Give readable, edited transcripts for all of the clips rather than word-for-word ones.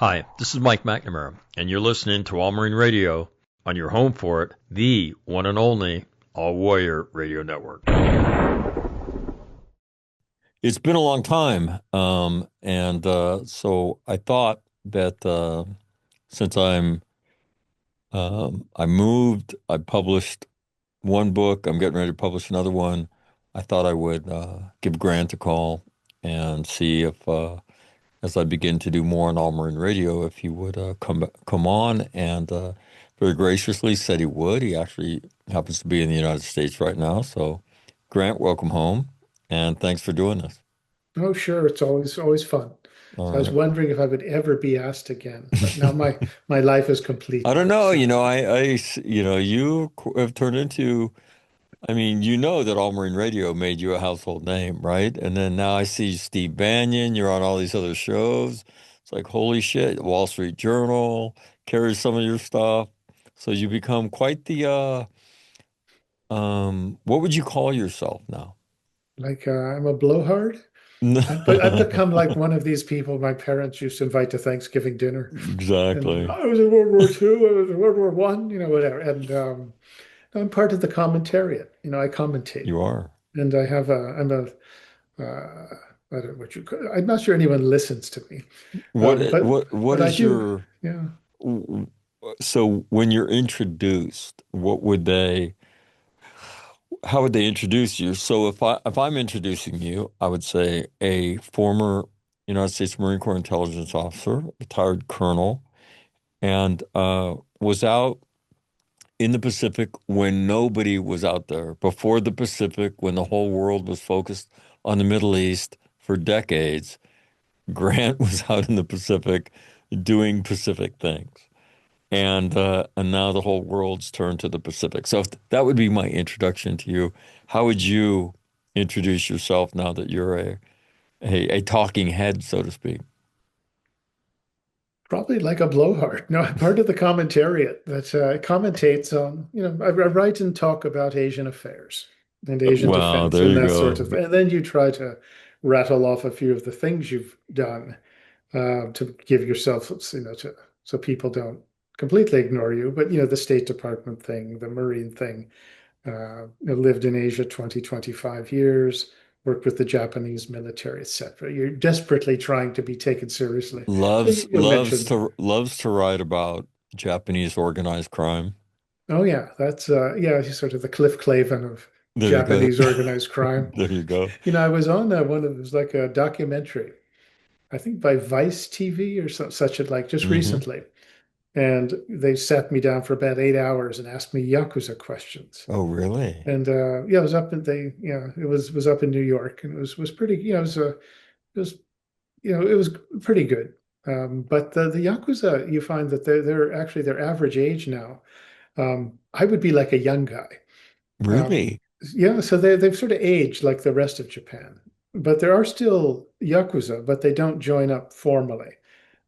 Hi, this is Mike McNamara, and you're listening to All Marine Radio on your home for it, the one and only All Warrior Radio Network. It's been a long time, and so I thought that since I moved, I published one book, I'm getting ready to publish another one. I thought I would give Grant a call and see if as I begin to do more on All Marine Radio, if he would come on, and very graciously said he would. He actually happens to be in the United States right now. So, Grant, welcome home, and thanks for doing this. Oh, sure. It's always fun. All So I was right. wondering if I would ever be asked again, but now my life is I complete. don't know. It's You have turned into. I mean, you know that All Marine Radio made you a household name, right? And then now I see Steve Banyan. You're on all these other shows. It's like, holy shit, Wall Street Journal carries some of your stuff. So you become quite the what would you call yourself now? like I'm a blowhard. I've become like one of these people my parents used to invite to Thanksgiving dinner. And Exactly. I was in World War II, I was in World War One, whatever. And I'm part of the commentariat. I commentate, You are. and I'm a I don't know what you call. I'm not sure anyone listens to me, What but what I is do. your Yeah. so when you're introduced, what would they how would they introduce you? So if I'm introducing you, I would say a former United States Marine Corps intelligence officer, retired colonel, and was out in the Pacific when nobody was out there. Before the Pacific, when the whole world was focused on the Middle East for decades, Grant was out in the Pacific doing Pacific things. And now the whole world's turned to the Pacific. So if that would be my introduction to you. How would you introduce yourself now that you're a talking head, so to speak? Probably like a blowhard. No, I'm part of the commentariat that commentates on, I write and talk about Asian affairs and Asian Wow, defense there and you that sort go. of thing. And then you try to rattle off a few of the things you've done to give yourself, so people don't completely ignore you. But, the State Department thing, the Marine thing, lived in Asia 20, 25 years, worked with the Japanese military, etc. You're desperately trying to be taken seriously. Loves You loves mentioned, to loves to write about Japanese organized crime. oh yeah, that's he's sort of the Cliff Clavin of There you go. Japanese organized crime. There you go. I was on it was like a documentary, I think by Vice TV or such like just Hmm. recently. And they sat me down for about 8 hours and asked me Yakuza questions. Oh, really? And yeah, it was up in they, yeah, it was up in New York, and it was pretty, it was, it was pretty good. But the Yakuza, you find that they're actually their average age now. I would be like a young guy. Um, Really? yeah, so they've sort of aged like the rest of Japan, but there are still Yakuza, but they don't join up formally.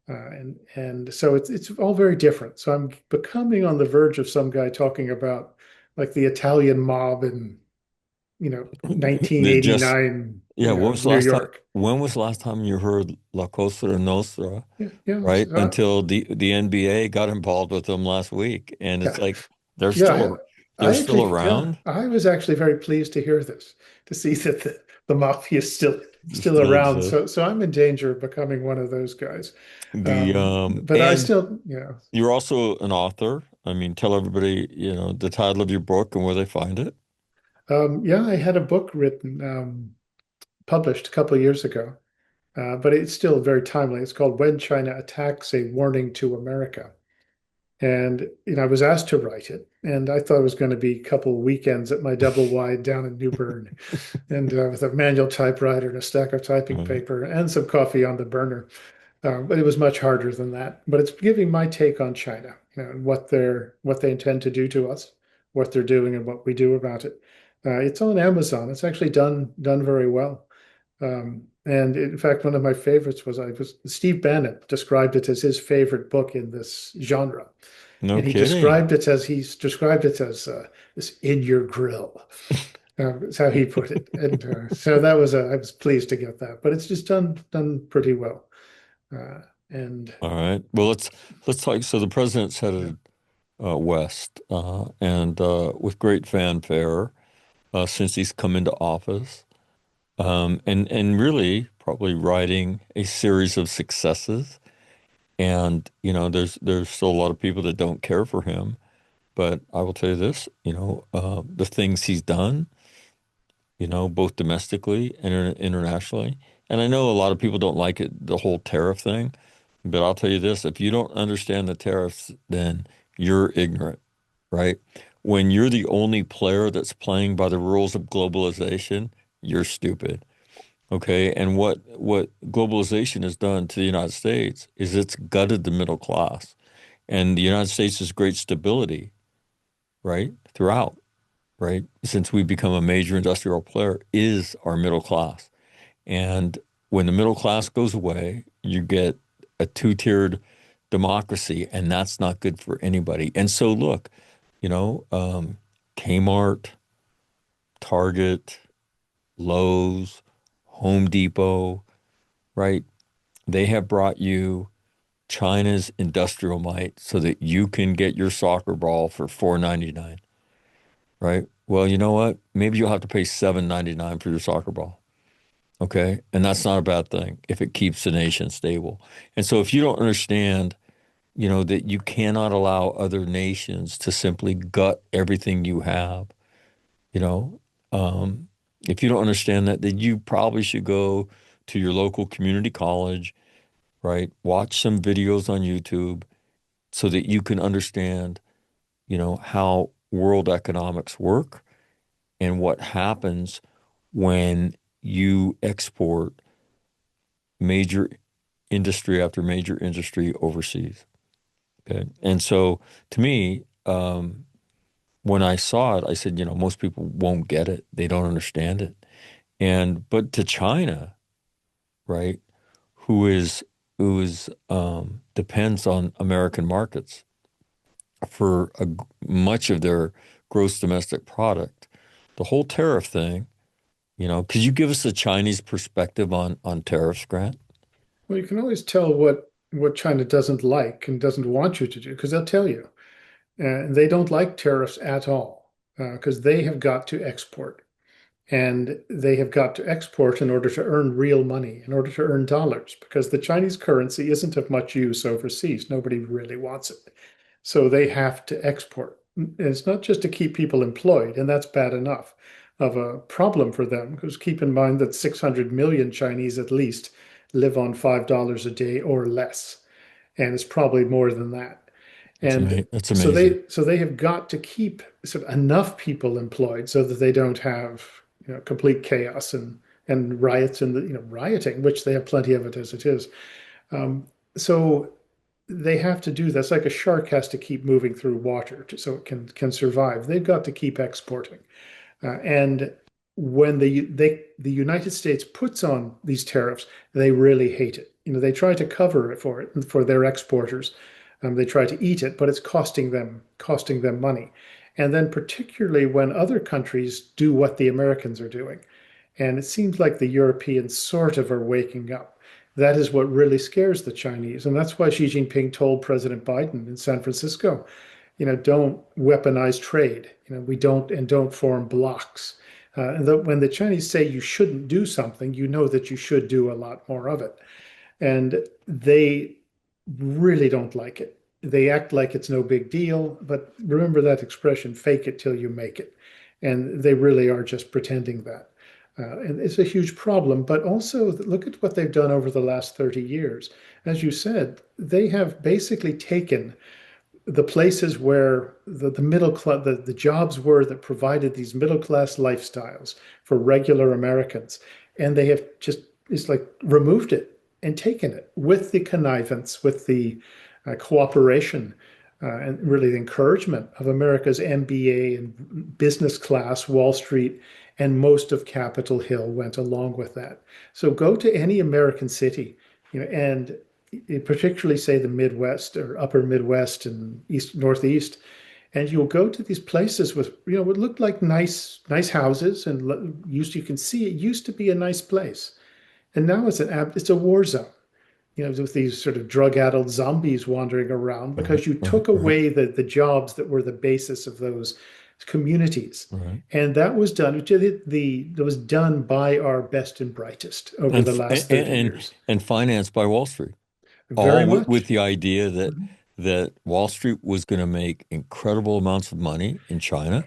And so it's all very different. So I'm becoming on the verge of some guy talking about like the Italian mob in, They just 1989, Yeah, New York. when was the last time you heard La Cosa Nostra, Yeah, yeah, right? Until the NBA got involved with them last week. And it's yeah, like they're yeah. still they're still Yeah, around. I was actually very pleased to hear this, to see that the mafia is They still still around. exist. So I'm in danger of becoming one of those guys. The But I and still, you're also an author. I mean, tell everybody, the title of your book and where they find it. yeah, I had a book written, published a couple of years ago. But it's still very timely. It's called When China Attacks, A Warning to America. And I was asked to write it, and I thought it was going to be a couple of weekends at my double wide down in New Bern, and with a manual typewriter and a stack of typing Right. paper and some coffee on the burner. But it was much harder than that. But it's giving my take on China, and what they intend to do to us, what they're doing, and what we do about it. It's on Amazon. It's actually done very well. And in fact, one of my favorites was Steve Bannon described it as his favorite book in this genre. No And kidding. he's described it as this in your grill. That's how he put it. And so I was pleased to get that, but it's just done pretty well. Uh, And All right. Well, let's talk. So the president's yeah, headed west, and with great fanfare since he's come into office, and really probably riding a series of successes. And there's still a lot of people that don't care for him. But I will tell you this, the things he's done, both domestically and internationally. And I know a lot of people don't like it, the whole tariff thing, but I'll tell you this, if you don't understand the tariffs, then you're ignorant, right? When you're the only player that's playing by the rules of globalization, you're stupid. Okay. And what globalization has done to the United States is it's gutted the middle class. And the United States is great stability, right? Throughout, right? Since we've become a major industrial player, is our middle class. And when the middle class goes away, you get a two-tiered democracy, and that's not good for anybody. And so, look, you know, um, Kmart, Target, Lowe's, Home Depot, right? They have brought you China's industrial might so that you can get your soccer ball for $4.99, right? Well, you know what? Maybe you'll have to pay $7.99 for your soccer ball. Okay. And that's not a bad thing if it keeps the nation stable. And so if you don't understand, that you cannot allow other nations to simply gut everything you have, you know, um, if you don't understand that, then you probably should go to your local community college, right? Watch some videos on YouTube so that you can understand, how world economics work and what happens when you export major industry after major industry overseas. Okay. And so to me, when I saw it, I said, most people won't get it. They don't understand it. But to China, right, who is depends on American markets for much of their gross domestic product, the whole tariff thing, could you give us a Chinese perspective on tariffs, Grant? well, you can always tell what China doesn't like and doesn't want you to do because they'll tell you. They don't like tariffs at all because they have got to export. And they have got to export in order to earn real money, in order to earn dollars, because the Chinese currency isn't of much use overseas. Nobody really wants it. So they have to export. And it's not just to keep people employed, and that's bad enough of a problem for them, because keep in mind that 600 million Chinese at least live on $5 a day or less. And it's probably more than that. And That's so amazing. they have got to keep sort of enough people employed so that they don't have complete chaos and riots and rioting, which they have plenty of it as it is. So they have to do that's like a shark has to keep moving through water so it can survive. They've got to keep exporting. And when the United States puts on these tariffs, they really hate it. They try to cover it for their exporters. They try to eat it, but it's costing them money. And then particularly when other countries do what the Americans are doing, and it seems like the Europeans sort of are waking up. That is what really scares the Chinese, and that's why Xi Jinping told President Biden in San Francisco, don't weaponize trade. We don't form blocks. And when the Chinese say you shouldn't do something, you know that you should do a lot more of it. And they really don't like it. They act like it's no big deal, but remember that expression, fake it till you make it. And they really are just pretending that. And it's a huge problem, but also look at what they've done over the last 30 years. As you said, they have basically taken the places where the middle class, the jobs were that provided these middle class lifestyles for regular Americans. And they have just, it's like removed it and taken it with the connivance, with the cooperation, and really the encouragement of America's MBA and business class, Wall Street, and most of Capitol Hill went along with that. So go to any American city, and particularly say the Midwest or upper Midwest and East Northeast, and you'll go to these places with what look like nice houses, and you can see it used to be a nice place, and now it's a war zone. with these sort of drug-addled zombies wandering around Right, because you right, took right, away the jobs that were the basis of those communities. right. And that was done, that was done by our best and brightest over And the f- last 30 and years. and financed by Wall Street, Very all with much. the idea that Mhm. Wall Street was going to make incredible amounts of money in China,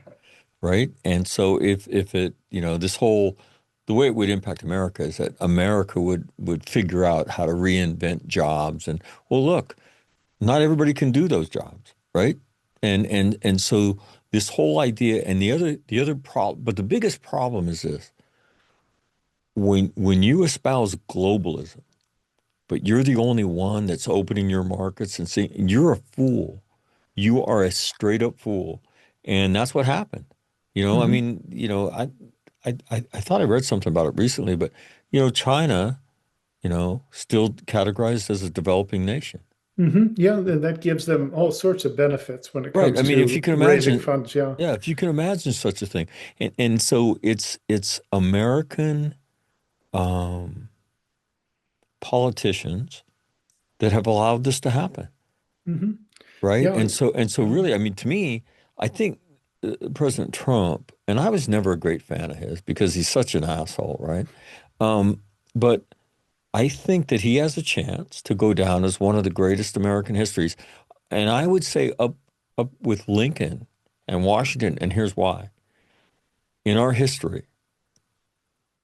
right? And so if it, this whole the way it would impact America is that America would figure out how to reinvent jobs and well, look, not everybody can do those jobs, right? And so this whole idea and the other problem, but the biggest problem is this: when you espouse globalism, but you're the only one that's opening your markets and saying you're a fool. You are a straight up fool. And that's what happened. I Hmm. mean, I thought I read something about it recently, but China, still categorized as a developing nation. Hmm. Yeah, and that gives them all sorts of benefits when it Right. I comes mean, if you to can raising imagine, funds. Yeah. yeah, if you can imagine such a thing. And so it's American um, politicians that have allowed this to happen. Hmm. Right. Yeah. And so really, I mean, to me, I think President Trump, and I was never a great fan of his because he's such an asshole, right? But I think that he has a chance to go down as one of the greatest American histories. And I would say up with Lincoln and Washington, and here's why. In our history,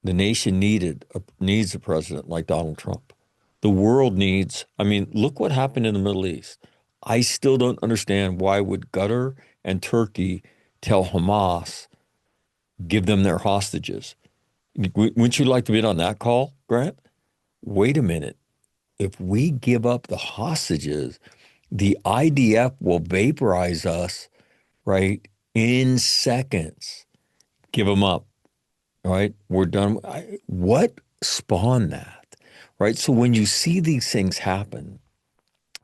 the nation needs a president like Donald Trump. The world needs, I mean, look what happened in the Middle East. I still don't understand why would Qatar and Turkey tell Hamas, give them their hostages. Wouldn't you like to be on that call, Grant? Wait a minute. If we give up the hostages, the IDF will vaporize us, right, in seconds. Give them up. All right, we're done. What spawned that? Right. So when you see these things happen,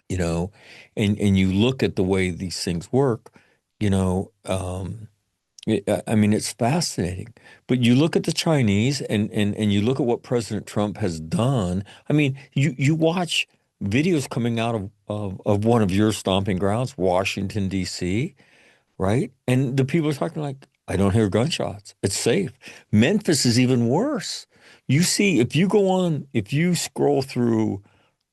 you know, and you look at the way these things work, I mean, it's fascinating. But you look at the Chinese and you look at what President Trump has done. I mean, you watch videos coming out of one of your stomping grounds, Washington, D.C., right? And the people are talking like, I don't hear gunshots. It's safe. Memphis is even worse. You see, if you scroll through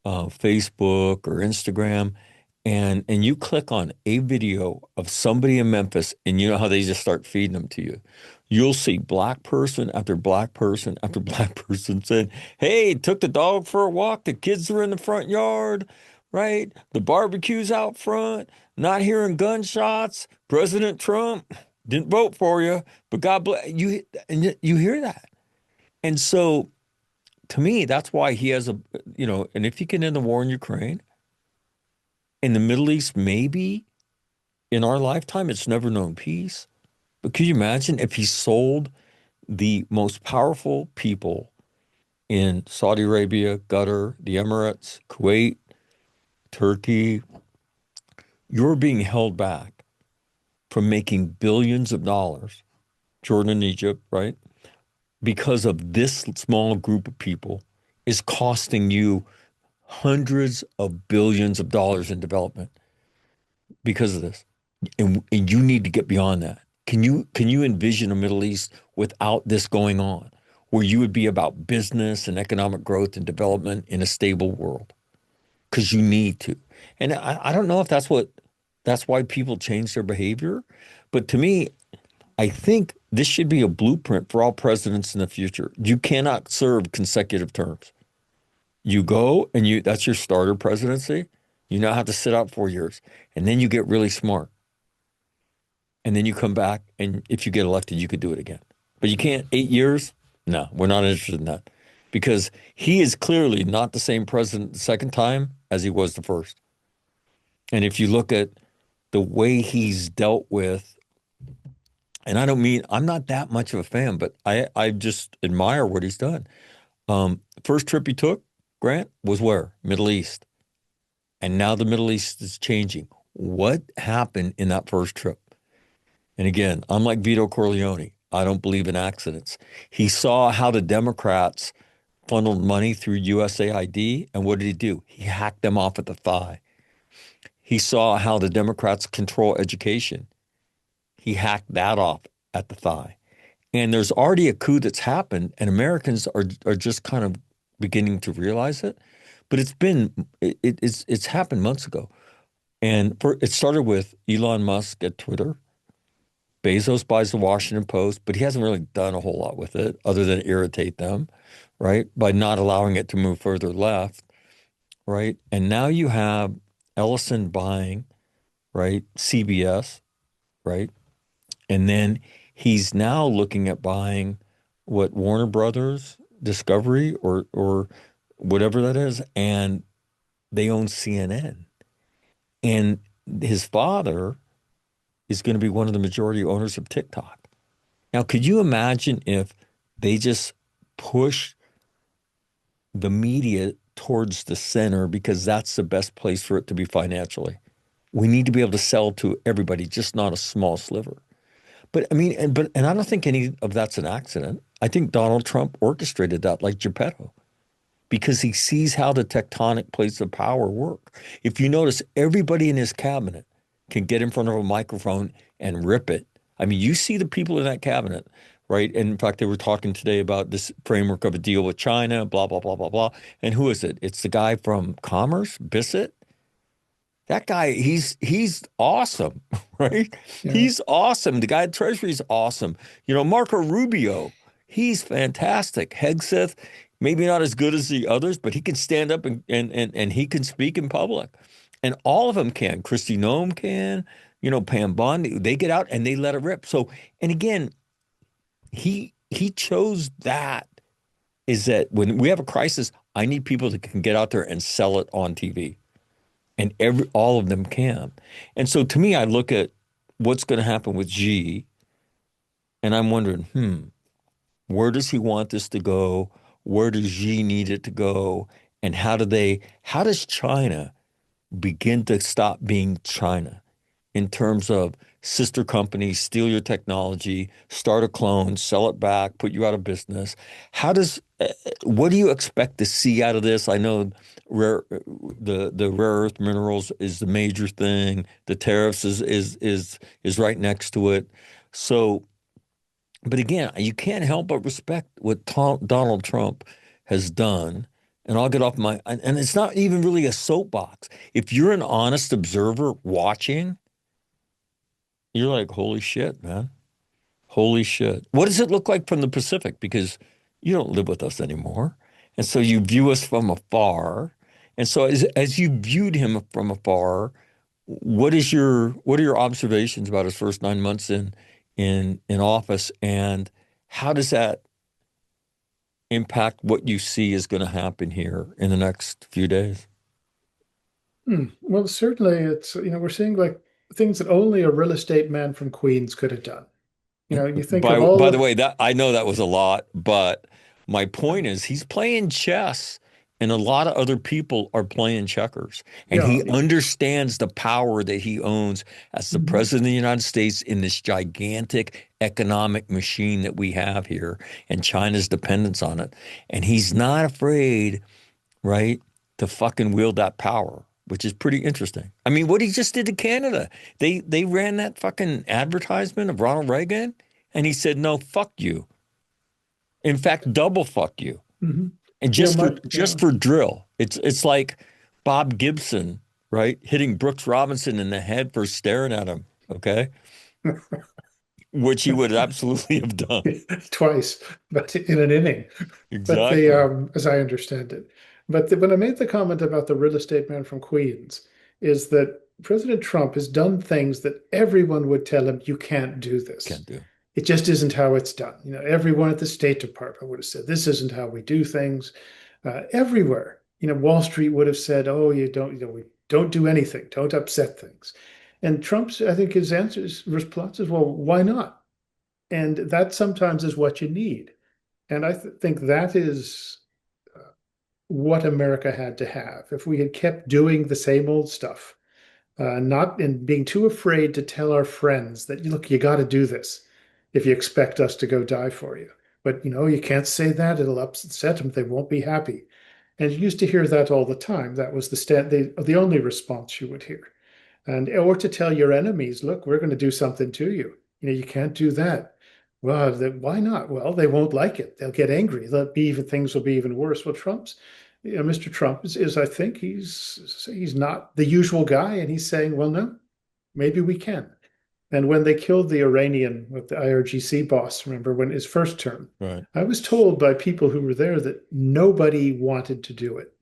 Facebook or Instagram and you click on a video of somebody in Memphis and you know how they just start feeding them to you. You'll see black person after black person after black person saying, hey, took the dog for a walk. The kids are in the front yard, right? The barbecue's out front, not hearing gunshots. President Trump didn't vote for you, but God bless you. And you hear that. And so to me, that's why he has and if he can end the war in Ukraine, in the Middle East, maybe in our lifetime, it's never known peace. But could you imagine if he sold the most powerful people in Saudi Arabia, Qatar, the Emirates, Kuwait, Turkey? You're being held back from making billions of dollars, Jordan and Egypt, right? Because of this small group of people is costing you hundreds of billions of dollars in development because of this. And you need to get beyond that. Can you envision a Middle East without this going on, where you would be about business and economic growth and development in a stable world? Because you need to. And I don't know if that's why people change their behavior. But to me, I think this should be a blueprint for all presidents in the future. You cannot serve consecutive terms. You go and that's your starter presidency. You now have to sit out 4 years. And then you get really smart. And then you come back, and if you get elected, you could do it again. But you can't 8 years. No, we're not interested in that because he is clearly not the same president the second time as he was the first. And if you look at the way he's dealt with, and I'm not that much of a fan, but I just admire what he's done. First trip he took, Grant, was where? Middle East. And now the Middle East is changing. What happened in that first trip? And again, unlike Vito Corleone, I don't believe in accidents. He saw how the Democrats funneled money through USAID. And what did he do? He hacked them off at the thigh. He saw how the Democrats control education. He hacked that off at the thigh. And there's already a coup that's happened, and Americans are just kind of beginning to realize it. But it's happened months ago. It started with Elon Musk at Twitter. Bezos buys the Washington Post, but he hasn't really done a whole lot with it other than irritate them, right? By not allowing it to move further left, right? And now you have Ellison buying, right? CBS, right? And then he's now looking at buying what Warner Brothers, Discovery, or whatever that is, and they own CNN. And his father is going to be one of the majority owners of TikTok. Now, could you imagine if they just push the media towards the center because that's the best place for it to be financially? We need to be able to sell to everybody, just not a small sliver. But I mean, and I don't think any of that's an accident. I think Donald Trump orchestrated that like Geppetto because he sees how the tectonic plates of power work. If you notice, everybody in his cabinet can get in front of a microphone and rip it. I mean, you see the people in that cabinet, right? And in fact, they were talking today about this framework of a deal with China, blah, blah, blah, blah, blah. And who is it? It's the guy from Commerce, Bissett. That guy, he's awesome, right? Yeah. He's awesome. The guy at Treasury is awesome. Marco Rubio, he's fantastic. Hegseth, maybe not as good as the others, but he can stand up and he can speak in public. And all of them can. Kristi Noem can, Pam Bondi, they get out and they let it rip. So, and again, he chose that is that when we have a crisis, I need people that can get out there and sell it on TV and all of them can. And so to me, I look at what's going to happen with Xi, and I'm wondering, where does he want this to go? Where does Xi need it to go? And how does China begin to stop being China in terms of sister companies steal your technology, start a clone, sell it back, put you out of business? What do you expect to see out of this? I know the rare earth minerals is the major thing. The tariffs is right next to it. So, but again, you can't help but respect what Donald Trump has done. And I'll get off and it's not even really a soapbox. If you're an honest observer watching, you're like, holy shit, man. Holy shit. What does it look like from the Pacific? Because you don't live with us anymore. And so you view us from afar. And so as you viewed him from afar, what are your observations about his first 9 months in office? And how does that impact what you see is going to happen here in the next few days? Well, certainly it's, we're seeing like things that only a real estate man from Queens could have done. You think of all By the of, way, that I know that was a lot, but my point is he's playing chess and a lot of other people are playing checkers. And yeah, he understands the power that he owns as the mhm. president of the United States in this gigantic economic machine that we have here and China's dependence on it. And he's not afraid, right, to fucking wield that power, which is pretty interesting. I mean, what he just did to Canada, they ran that fucking advertisement of Ronald Reagan, and he said, "No, fuck you. In fact, double fuck you." Mhm. And You know, just for drill, it's like Bob Gibson, right, hitting Brooks Robinson in the head for staring at him. Okay, which he would absolutely have done. twice, but in an inning. But Exactly. as I understand it, when I made the comment about the real estate man from Queens, is that President Trump has done things that everyone would tell him you can't do this. Can't do. It just isn't how it's done. Everyone at the State Department would have said this isn't how we do things. Everywhere, Wall Street would have said, "Oh, we don't do anything, don't upset things." And Trump's, I think, his response is, "Well, why not?" And that sometimes is what you need. And I think that is what America had to have. If we had kept doing the same old stuff, not and being too afraid to tell our friends that, look, you got to do this if you expect us to go die for you. But you can't say that. It'll upset them. They won't be happy. And you used to hear that all the time. That was the only response you would hear. And or to tell your enemies, look, we're going to do something to you. You can't do that. Well, why not? Well, they won't like it. They'll get angry. Things will be even worse. Well, Mr. Trump is I think he's not the usual guy, and he's saying, well, no, maybe we can. And when they killed the Iranian with the IRGC boss, remember when his first term, Right. I was told by people who were there that nobody wanted to do it.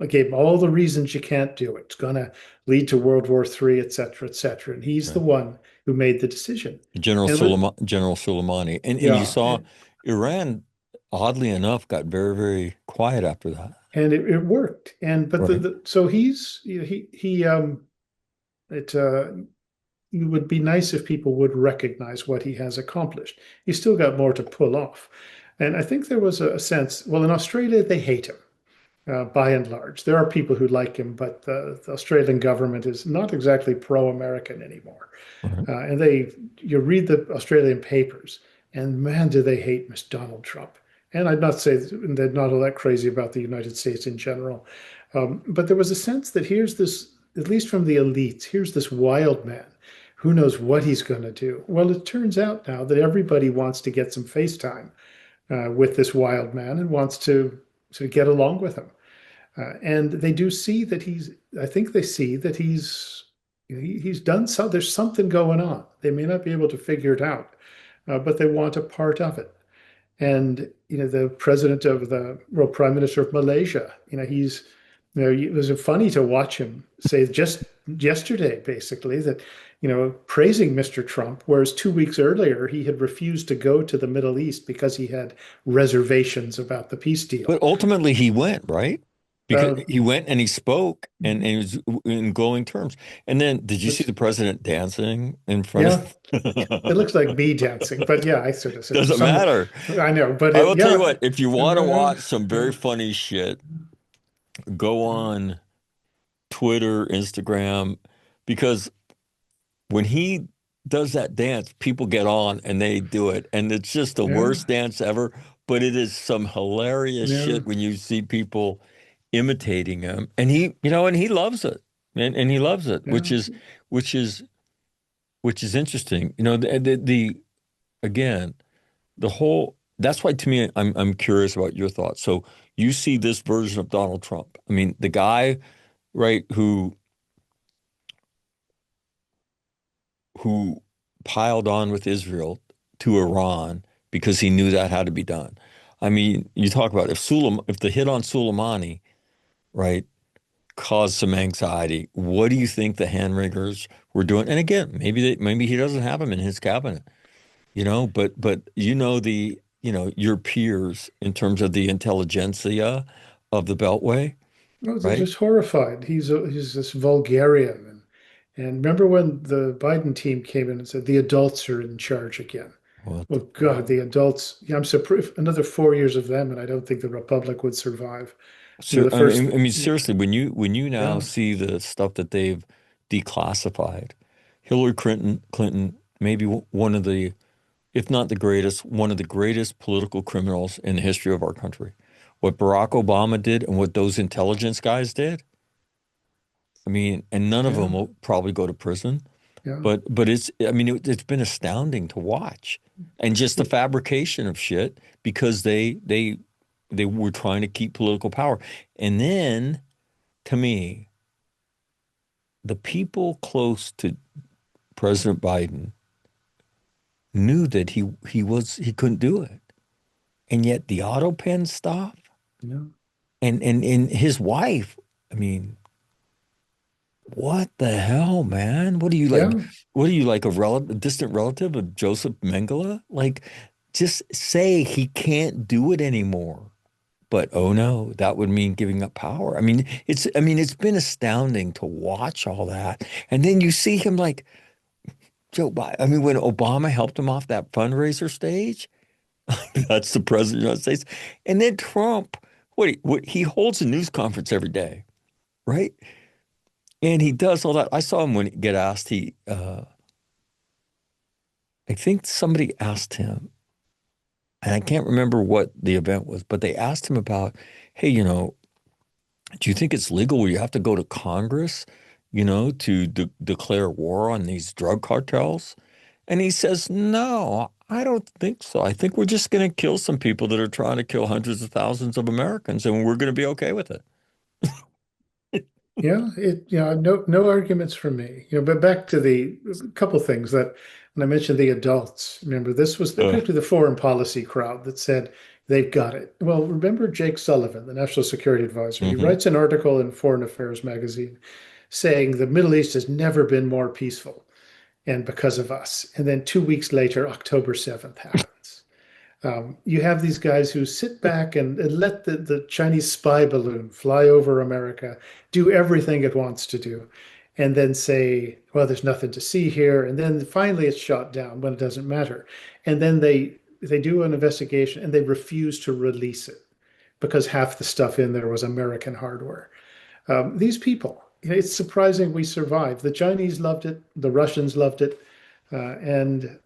I gave him all the reasons you can't do it. It's going to lead to World War III, et cetera, et cetera. And he's the Right. one who made the decision. General General Soleimani. And you Yeah, saw Iran, oddly enough, got very, very quiet after that. and it worked. And but Right. so it it would be nice if people would recognize what he has accomplished. He's still got more to pull off. And I think there was a sense, well, in Australia, they hate him. By and large. There are people who like him, but the Australian government is not exactly pro-American anymore. Right. And you read the Australian papers, and man, do they hate Miss Donald Trump. And I'd not say they're not all that crazy about the United States in general. But there was a sense that here's this, at least from the elites, here's this wild man. Who knows what he's going to do? Well, it turns out now that everybody wants to get some FaceTime with this wild man and wants to get along with him. And they do see that I think they see that he's done so. There's something going on. They may not be able to figure it out, but they want a part of it. And the president of well, prime minister of Malaysia, it was funny to watch him say just yesterday, basically, that praising Mr. Trump, whereas 2 weeks earlier he had refused to go to the Middle East because he had reservations about the peace deal. But ultimately, he went, right? Because Uh, he went and he spoke and he was in glowing terms. And then, did you see but the president dancing in front yeah, it of? looks like me dancing, but yeah, I sort of said Doesn't matter. I know, but I will tell you yeah, what, if you want to uh, watch some very funny shit, go on Twitter, Instagram, because when he does that dance, people get on and they do it. And it's just the yeah, worst dance ever, but it is some hilarious yeah, shit when you see people imitating him. And and he loves it. And he loves it, yeah. which is which is interesting. The again, the whole that's why to me I'm curious about your thoughts. So you see this version of Donald Trump. I mean, the guy, right, who piled on with Israel to Iran because he knew that had to be done. I mean, you talk about if the hit on Soleimani, right, caused some anxiety, what do you think the hand wringers were doing? And again, maybe he doesn't have them in his cabinet, but your peers in terms of the intelligentsia of the Beltway, I was right? just horrified. He's this vulgarian, and remember when the Biden team came in and said the adults are in charge again. What Well, the God, fuck? the adults. Yeah, I'm surprised. Another 4 years of them, and I don't think the Republic would survive. The first, I mean, seriously, when you now yeah, see the stuff that they've declassified, Hillary Clinton, maybe one of the, if not the greatest, one of the greatest political criminals in the history of our country. What Barack Obama did and what those intelligence guys did, I mean, and none of yeah, them will probably go to prison, yeah. but I mean, it's been astounding to watch, and just the fabrication of shit because they were trying to keep political power, and then to me, the people close to President Biden knew that he couldn't do it. And yet the auto pen stuff Yeah, and his wife, I mean, what the hell, man? yeah, What are you like a distant relative of Joseph Mengele? Like just say he can't do it anymore. But oh no, that would mean giving up power. I mean it's been astounding to watch all that. And then you see him like Joe Biden. I mean, when Obama helped him off that fundraiser stage, that's the president of the United States. And then Trump, what he holds a news conference every day, right? And he does all that. I saw him when he get asked. I think somebody asked him. And I can't remember what the event was, but they asked him about, hey, do you think it's legal where you have to go to Congress, to declare war on these drug cartels? And he says, no, I don't think so. I think we're just going to kill some people that are trying to kill hundreds of thousands of Americans, and we're going to be okay with it. Yeah, no arguments from me. But back to the couple things that when I mentioned the adults, remember this was Uh, particularly the foreign policy crowd that said they've got it. Well, remember Jake Sullivan, the National Security Advisor. He hmm writes an article in Foreign Affairs magazine saying the Middle East has never been more peaceful, and because of us. And then 2 weeks later, October 7th happens. You have these guys who sit back and let the Chinese spy balloon fly over America, do everything it wants to do, and then say, well, there's nothing to see here. And then finally it's shot down when it doesn't matter. And then they do an investigation and they refuse to release it because half the stuff in there was American hardware. These people, it's surprising we survived. The Chinese loved it, the Russians loved it, and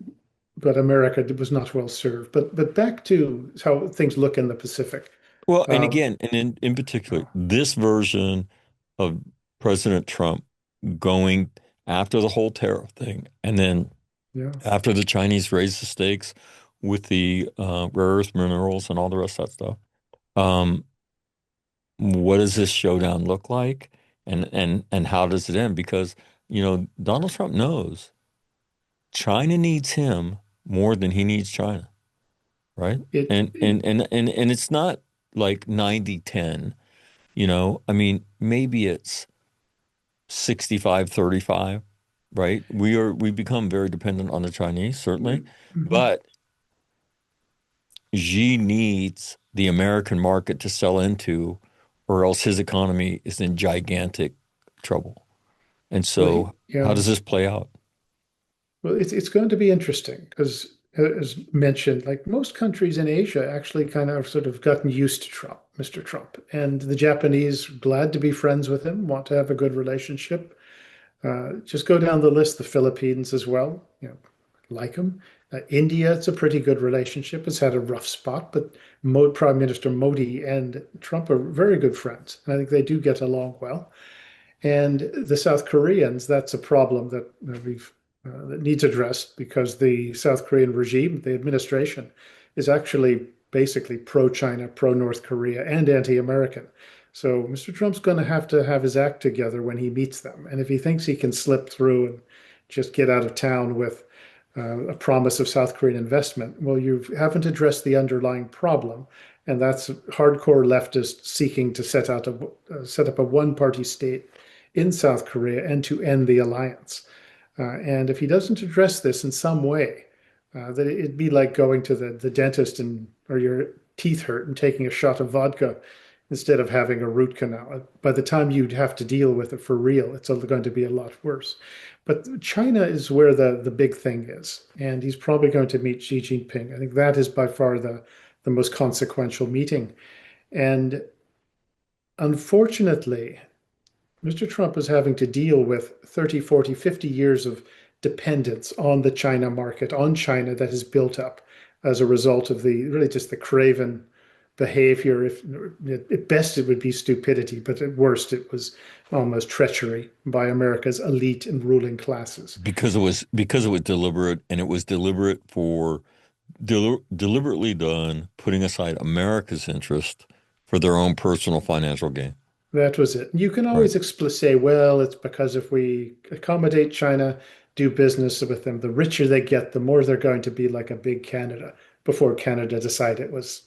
but America was not well served. But back to how things look in the Pacific. well, and Um, again, and in particular, this version of President Trump going after the whole tariff thing, and then yeah, after the Chinese raised the stakes with the rare earth minerals and all the rest of that stuff. Um, what does this showdown look like, and how does it end? Because Donald Trump knows China needs him more than he needs China, right? it, And it's not like 90-10. I mean, maybe it's 65-35, right? We become very dependent on the Chinese, certainly, mhm. but Xi needs the American market to sell into, or else his economy is in gigantic trouble. And Well, so, how yeah. does this play out? Well, it's going to be interesting because, as mentioned, like most countries in Asia, actually kind of sort of gotten used to Trump, Mr. Trump, and the Japanese glad to be friends with him, want to have a good relationship. Just go down the list, the Philippines as well, like him. India, it's a pretty good relationship. It's had a rough spot, but Prime Minister Modi and Trump are very good friends, and I think they do get along well. And the South Koreans, that's a problem that that needs addressed because the South Korean regime, the administration, is actually basically pro-China, pro-North Korea, and anti-American. So Mr. Trump's going to have his act together when he meets them. And if he thinks he can slip through and just get out of town with a promise of South Korean investment, well, you haven't addressed the underlying problem, and that's hardcore leftists seeking to set up a one-party state in South Korea and to end the alliance. And if he doesn't address this in some way, that it'd be like going to the dentist and or your teeth hurt and taking a shot of vodka instead of having a root canal. By the time you'd have to deal with it for real, it's going to be a lot worse. But China is where the big thing is, and he's probably going to meet Xi Jinping. I think that is by far the most consequential meeting. And unfortunately, Mr. Trump is having to deal with 30, 40, 50 years of dependence on the China market, on China that has built up as a result of the really just the craven behavior. If at best it would be stupidity, but at worst it was almost treachery by America's elite and ruling classes. Because it was deliberate, and it was deliberate for deliberately done, putting aside America's interest for their own personal financial gain. That was it. You can Right. always say, well, it's because if we accommodate China, do business with them, the richer they get, the more they're going to be like a big Canada before Canada decided it was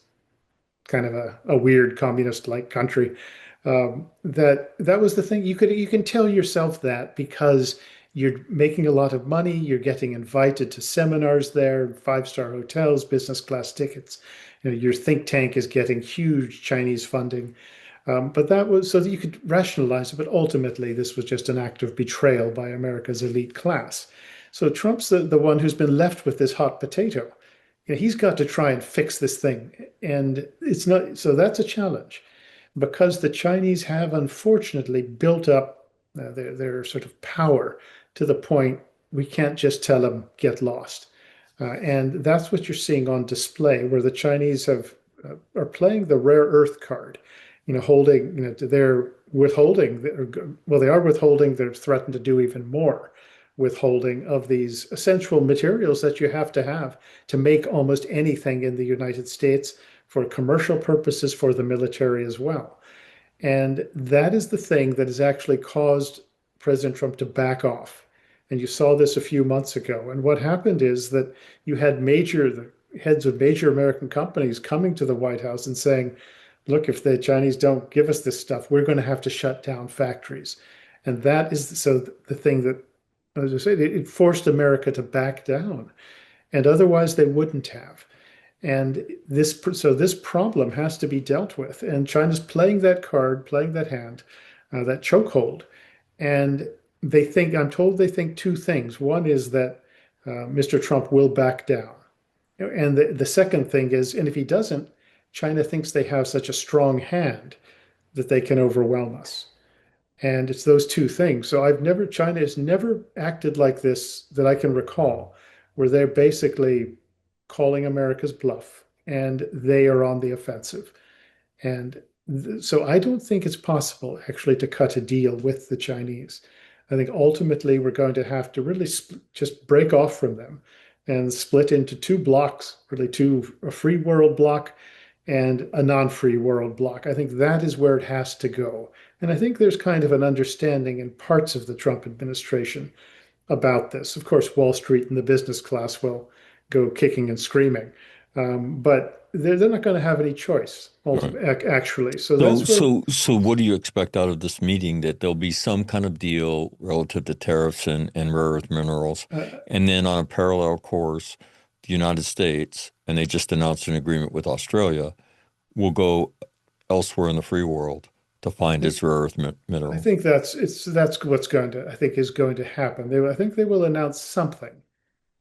kind of a weird communist-like country. That was the thing. You can tell yourself that because you're making a lot of money, you're getting invited to seminars there, five-star hotels, business class tickets. Your think tank is getting huge Chinese funding. But that was so that you could rationalize it. But ultimately, this was just an act of betrayal by America's elite class. So Trump's the one who's been left with this hot potato. He's got to try and fix this thing. And it's not, so that's a challenge because the Chinese have unfortunately built up their sort of power to the point we can't just tell them get lost. And that's what you're seeing on display, where the Chinese have are playing the rare earth card, holding, they're withholding, well, they are withholding, they're threatened to do even more withholding of these essential materials that you have to make almost anything in the United States for commercial purposes, for the military as well. And that is the thing that has actually caused President Trump to back off. And you saw this a few months ago. And what happened is that you had the heads of major American companies coming to the White House and saying, look, if the Chinese don't give us this stuff, we're going to have to shut down factories. And that is so the thing that, as I said, it forced America to back down. And otherwise, they wouldn't have. And this problem has to be dealt with. And China's playing that card, playing that hand, that chokehold. And I'm told they think two things. One is that Mr. Trump will back down. And the second thing is, and if he doesn't, China thinks they have such a strong hand that they can overwhelm us. And it's those two things. So China has never acted like this that I can recall, where they're basically calling America's bluff and they are on the offensive. And so I don't think it's possible actually to cut a deal with the Chinese. I think ultimately we're going to have to really just break off from them and split into two blocks, really a free world block and a non-free world bloc. I think that is where it has to go. And I think there's kind of an understanding in parts of the Trump administration about this. Of course, Wall Street and the business class will go kicking and screaming, but they're not going to have any choice, Right. actually. So So, that's where so what do you expect out of this meeting? That there'll be some kind of deal relative to tariffs and rare earth minerals, uh, and then on a parallel course, the United States, and they just announced an agreement with Australia, will go elsewhere in the free world to find its rare earth I minerals. think that's what's going to I think is going to happen. I think they will announce something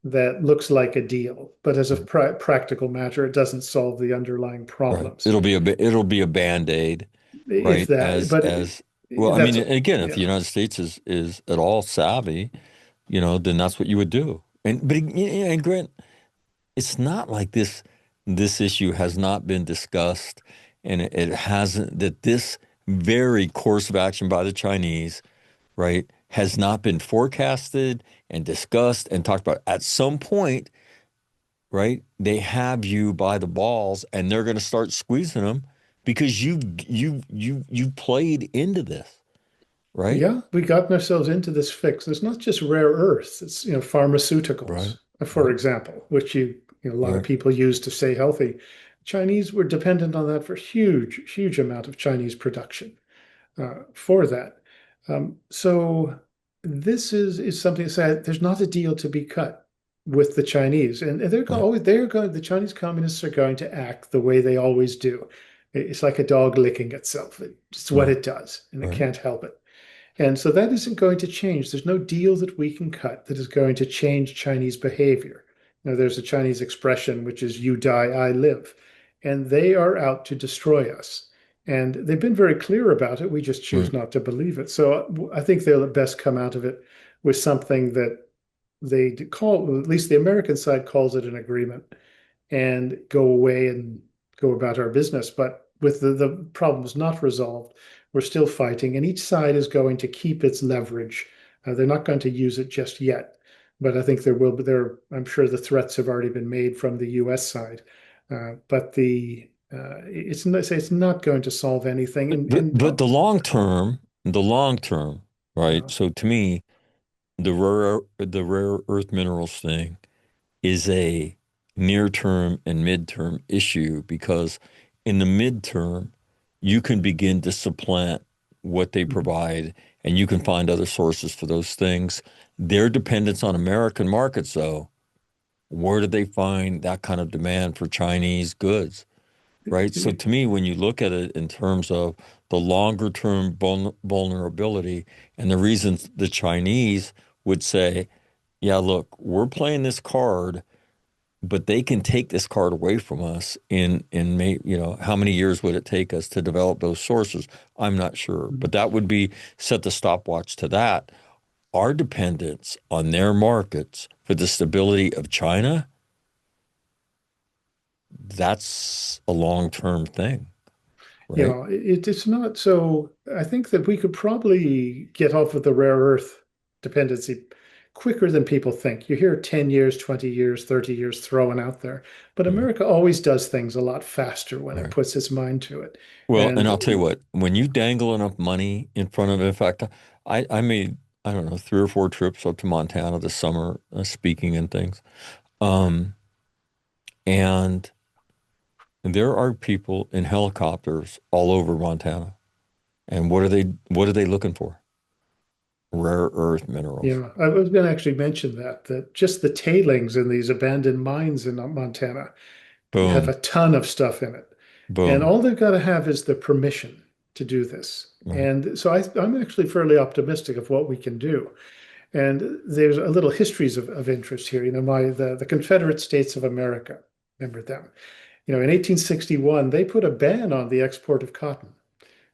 that looks like a deal, but as a Right. practical matter, it doesn't solve the underlying Right. problems. It'll be a band-aid, If right? that, As but as well, I mean, that's again, if the yeah, United States is at all savvy, then that's what you would do. And Grant, it's not like this issue has not been discussed, and it hasn't that this very course of action by the Chinese, right, has not been forecasted and discussed and talked about. At some point, right, they have you by the balls, and they're going to start squeezing them because you played into this, right? yeah, we gotten ourselves into this fix. It's not just rare earths; it's pharmaceuticals, Right, for right, example, which a lot of right. people use to stay healthy. Chinese were dependent on that for huge amount of Chinese production for that. So this is something to say. There's not a deal to be cut with the Chinese, and Right, the Chinese communists are going to act the way they always do. It's like a dog licking itself. It's what right, it does, and it right. can't help it. And so that isn't going to change. There's no deal that we can cut that is going to change Chinese behavior. There's a Chinese expression which is "you die, I live," and they are out to destroy us. And they've been very clear about it. We just choose Right. not to believe it. So I think they'll at best come out of it with something that they call, at least the American side calls it an agreement, and go away and go about our business. But with the problems not resolved, we're still fighting, and each side is going to keep its leverage. They're not going to use it just yet, but I think there will be there. I'm sure the threats have already been made from the U.S. side, but it's not going to solve anything. But the long term, right? Uh, So to me, the rare earth minerals thing is a near term and midterm issue because in the midterm, you can begin to supplant what they provide and you can find other sources for those things. Their dependence on American markets, though, where do they find that kind of demand for Chinese goods? Right. So to me, when you look at it in terms of the longer term vulnerability and the reasons the Chinese would say, yeah, look, we're playing this card, but they can take this card away from us how many years would it take us to develop those sources? I'm not sure, but that would be set the stopwatch to that. Our dependence on their markets for the stability of China. that's a long-term thing, You right? know, it's not so. I think that we could probably get off of the rare earth dependency quicker than people think. You hear 10 years, 20 years, 30 years thrown out there, but Mm, America always does things a lot faster when it right. puts its mind to it. Well, and And I'll tell you what, when you dangle enough money in front of it, in fact, I made, I don't know, 3 or 4 trips up to Montana this summer, speaking and things. Um, and there are people in helicopters all over Montana. And what are they looking for? Rare earth minerals. yeah, I was going to actually mention that just the tailings in these abandoned mines in Montana have Boom, a ton of stuff in it. And boom. all they've got to have is the permission to do this. Right. And so I'm actually fairly optimistic of what we can do. And there's a little histories of interest here. You know, the Confederate States of America, remember them? You know, in 1861, they put a ban on the export of cotton.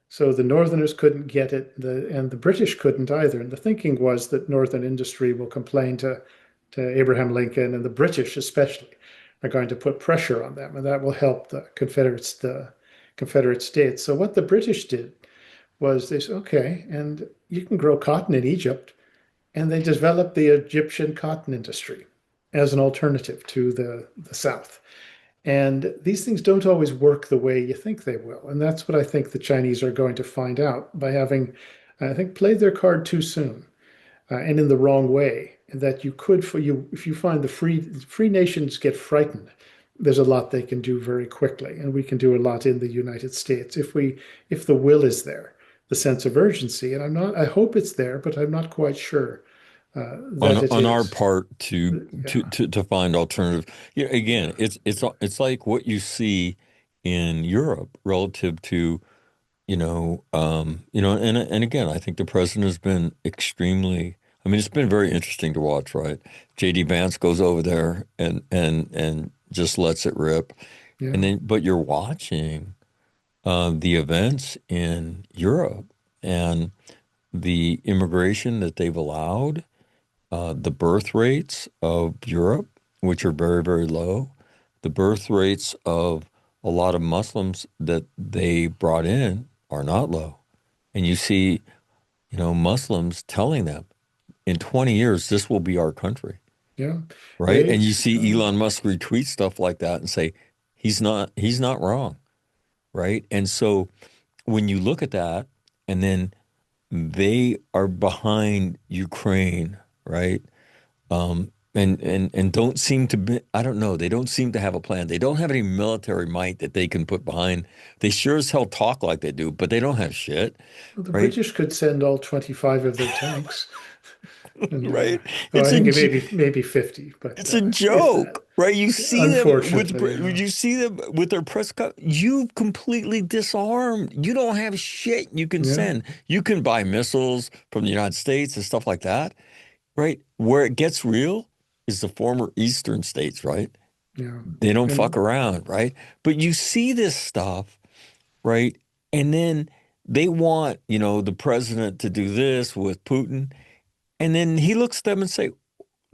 So the Northerners couldn't get it, and the British couldn't either. And the thinking was that Northern industry will complain to Abraham Lincoln, and the British especially are going to put pressure on them, and that will help the Confederate States. So what the British did was they said, okay, and you can grow cotton in Egypt, and they developed the Egyptian cotton industry as an alternative to the South. And these things don't always work the way you think they will. And that's what I think the Chinese are going to find out by having, I think, played their card too soon and in the wrong way. That you could, for you, if you find the free nations get frightened, there's a lot they can do very quickly, and we can do a lot in the United States if the will is there, the sense of urgency. And I'm not. I hope it's there, but I'm not quite sure that it On our is. part Yeah, to find alternative. Yeah, again, it's like what you see in Europe relative to, and again, I think the president has been extremely, I mean, it's been very interesting to watch, right? JD Vance goes over there and just lets it rip. And yeah, then but you're watching the events in Europe and the immigration that they've allowed, the birth rates of Europe, which are very, very low, the birth rates of a lot of Muslims that they brought in are not low. And you see, Muslims telling them in 20 years, this will be our country, yeah. right? And you It's see Elon Musk retweet stuff like that and say, he's not wrong, right? And so when you look at that, and then they are behind Ukraine, right? And don't seem to be, I don't know, they don't seem to have a plan. They don't have any military might that they can put behind. They sure as hell talk like they do, but they don't have shit, Well, the right? British could send all 25 of their tanks, and Right? oh, I It's a think it j- maybe 50, but it's a if that, joke, right? You see them with unfortunately, would you see them with their press you've completely disarmed. You don't have shit you can yeah, send. You can buy missiles from the United States and stuff like that, right? Where it gets real is the former Eastern states, right? yeah, They don't fuck and around, right? But you see this stuff, right? And then they want, the president to do this with Putin. And then he looks at them and say,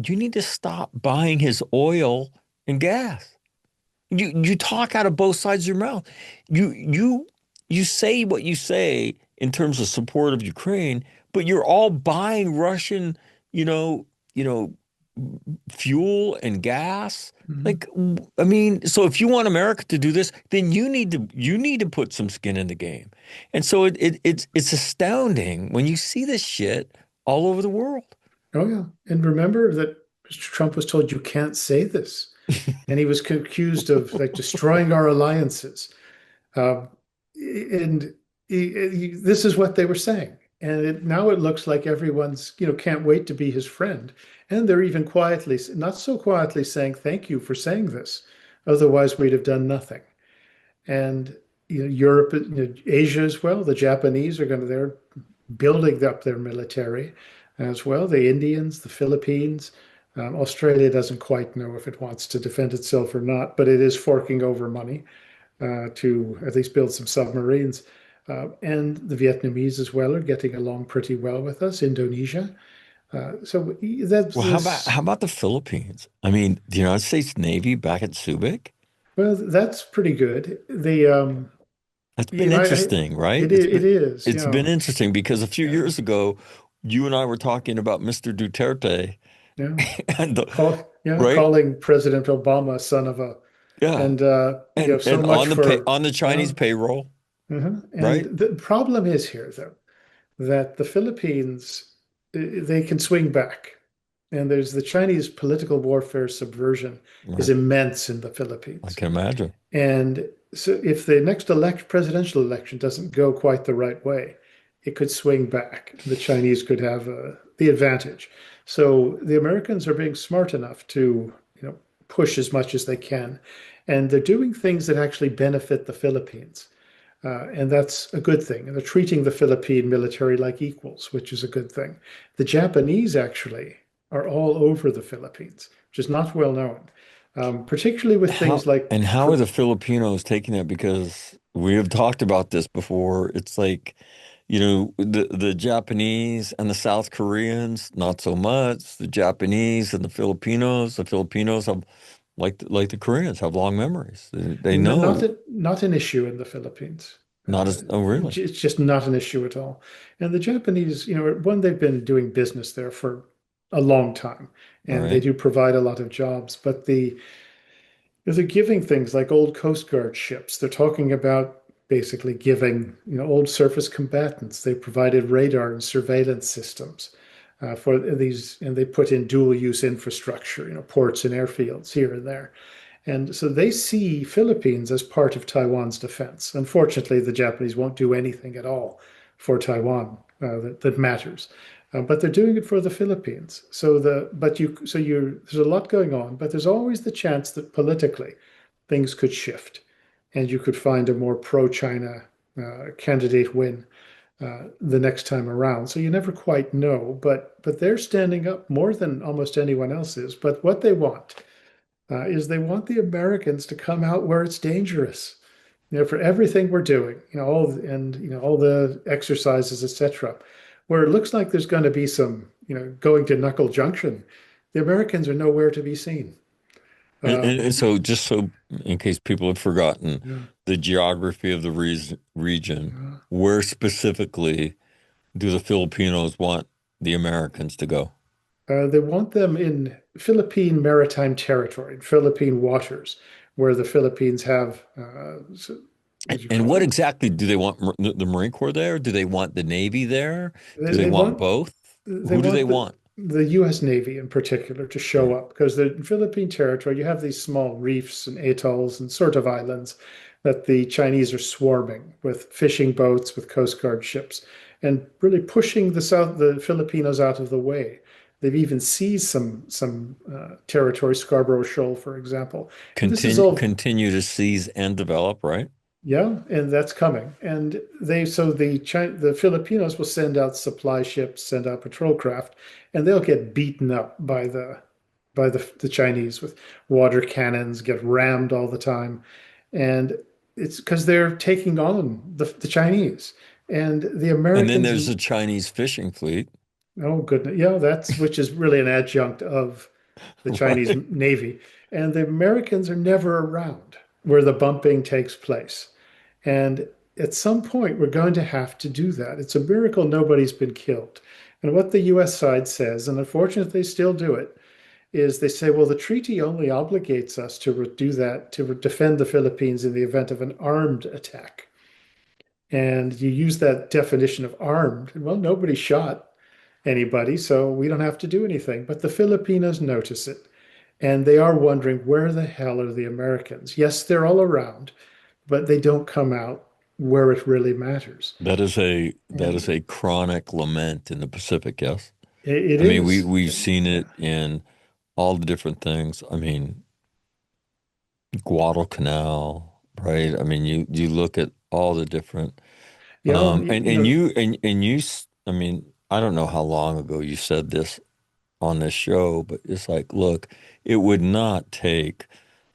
you need to stop buying his oil and gas. You talk out of both sides of your mouth. You you you say what you say in terms of support of Ukraine, but you're all buying Russian, you know, you know, fuel and gas. mhm. Like, I mean, so if you want America to do this, then you need to put some skin in the game. And so it's astounding when you see this shit all over the world. Oh yeah, and remember that Mr. Trump was told you can't say this, and he was accused of like destroying our alliances. Um, and this is what they were saying. And now it looks like everyone's, can't wait to be his friend. And they're even quietly, not so quietly saying, thank you for saying this. Otherwise, we'd have done nothing. And, Europe, Asia as well, the Japanese are going to, they're building up their military as well. The Indians, the Philippines, Australia doesn't quite know if it wants to defend itself or not, but it is forking over money to at least build some submarines. And the Vietnamese as well are getting along pretty well with us, Indonesia. So that's Well, how about this. how about the Philippines? I mean, the United States Navy back at Subic? Well, that's pretty good. It's been Yeah, interesting, right? it is, It's yeah, been interesting because a few yeah, years ago, you and I were talking about Mr. Duterte yeah. and the right? Calling President Obama a son of a, Yeah. and you And have so much for, on the Chinese yeah, payroll, And right? the problem is here, though, that the Philippines, they can swing back. And there's the Chinese political warfare subversion is Right. immense in the I Philippines. can imagine. And so if the next presidential election doesn't go quite the right way, it could swing back. The Chinese could have the advantage. So the Americans are being smart enough to, push as much as they can. And they're doing things that actually benefit the Philippines. And that's a good thing. And they're treating the Philippine military like equals, which is a good thing. The Japanese actually are all over the Philippines, which is not well known, particularly with things like, How are the Filipinos taking it? Because we have talked about this before. It's like, the Japanese and the South Koreans, not so much. The Japanese and the Filipinos have like the Koreans have long memories. They know not an issue in the Philippines. not as oh really, It's just not an issue at all. And the Japanese, one, they've been doing business there for a long time, and they right? do provide a lot of jobs. But they're giving things like old Coast Guard ships. They're talking about basically giving, old surface combatants. They provided radar and surveillance systems for these, and they put in dual use infrastructure, ports and airfields here and there. And so they see Philippines as part of Taiwan's defense. Unfortunately, the Japanese won't do anything at all for Taiwan that matters. But they're doing it for the Philippines. There's a lot going on, but there's always the chance that politically things could shift, and you could find a more pro-China candidate win the next time around. So you never quite know, but they're standing up more than almost anyone else is. But what they want is they want the Americans to come out where it's dangerous. For everything we're doing, all the exercises, etc., where it looks like there's going to be some, going to knuckle junction, the Americans are nowhere to be seen. And Um, so, just so in case people have forgotten yeah, the geography of the region, yeah. where specifically do the Filipinos want the Americans to go? They want them in Philippine maritime territory, in Philippine waters, where the Philippines have, what do you And call what it? exactly do they want the Marine Corps there? Do they want the Navy there? They, Do they they want want both? they Who do they want want? the U.S. Navy in particular to show Right. up because the Philippine territory, you have these small reefs and atolls and sort of islands that the Chinese are swarming with fishing boats, with Coast Guard ships, and really pushing the Filipinos out of the way. They've even seized some territory, Scarborough Shoal, for example. And this is all Continue to seize and develop, right? yeah, and that's coming. And the Filipinos will send out supply ships, send out patrol craft, and they'll get beaten up by the Chinese with water cannons, get rammed all the time. And it's because they're taking on the Chinese. And the And then Americans, there's the Chinese fishing fleet, oh goodness, yeah, that's which is really an adjunct of the Chinese right? Navy. And the Americans are never around where the bumping takes place. And at some point, we're going to have to do that. It's a miracle nobody's been killed. And what the US side says, and unfortunately they still do it, is they say, well, the treaty only obligates us to do that, to defend the Philippines in the event of an armed attack. And you use that definition of armed. Well, nobody shot anybody, so we don't have to do anything. But the Filipinos notice it. And they are wondering, where the hell are the Americans? Yes, they're all around, but they don't come out where it really matters. That is And a chronic lament in the Pacific, yes. it I mean, is. we've seen Yeah. it in all the different things. I mean, Guadalcanal, right? I mean, you look at all the different Yeah. I mean, I don't know how long ago you said this on this show, but it's like, look, it would not take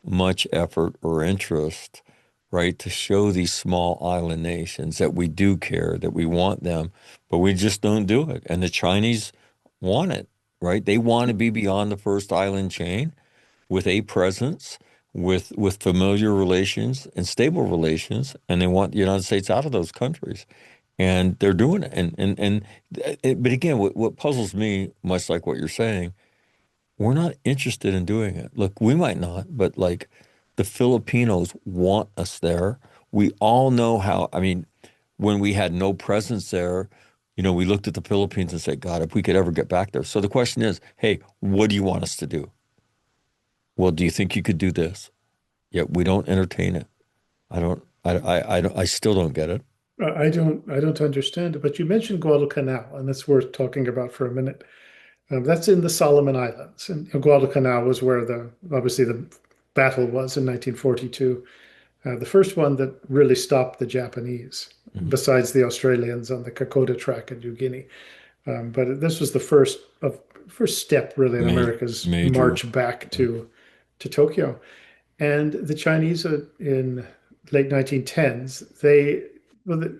much effort or interest, right, to show these small island nations that we do care, that we want them, but we just don't do it. And the Chinese want it, right? They want to be beyond the first island chain with a presence, with familiar relations and stable relations, and they want the United States out of those countries, and they're doing it. But again, what puzzles me, much like what you're saying, we're not interested in doing it. Look, we might not, but like the Filipinos want us there. We all know how, I mean, when we had no presence there, we looked at the Philippines and said, God, if we could ever get back there. So the question is, hey, what do you want us to do? Well, do you think you could do this? Yet we don't entertain it. I still don't get it. I don't understand it, but you mentioned Guadalcanal, and that's worth talking about for a minute. That's in the Solomon Islands, and Guadalcanal was where obviously the battle was in 1942. The first one that really stopped the Japanese, Mhm. besides the Australians on the Kokoda Track in New Guinea. But this was the first step really in America's Major. march back to Tokyo. And the Chinese in late 1910s, they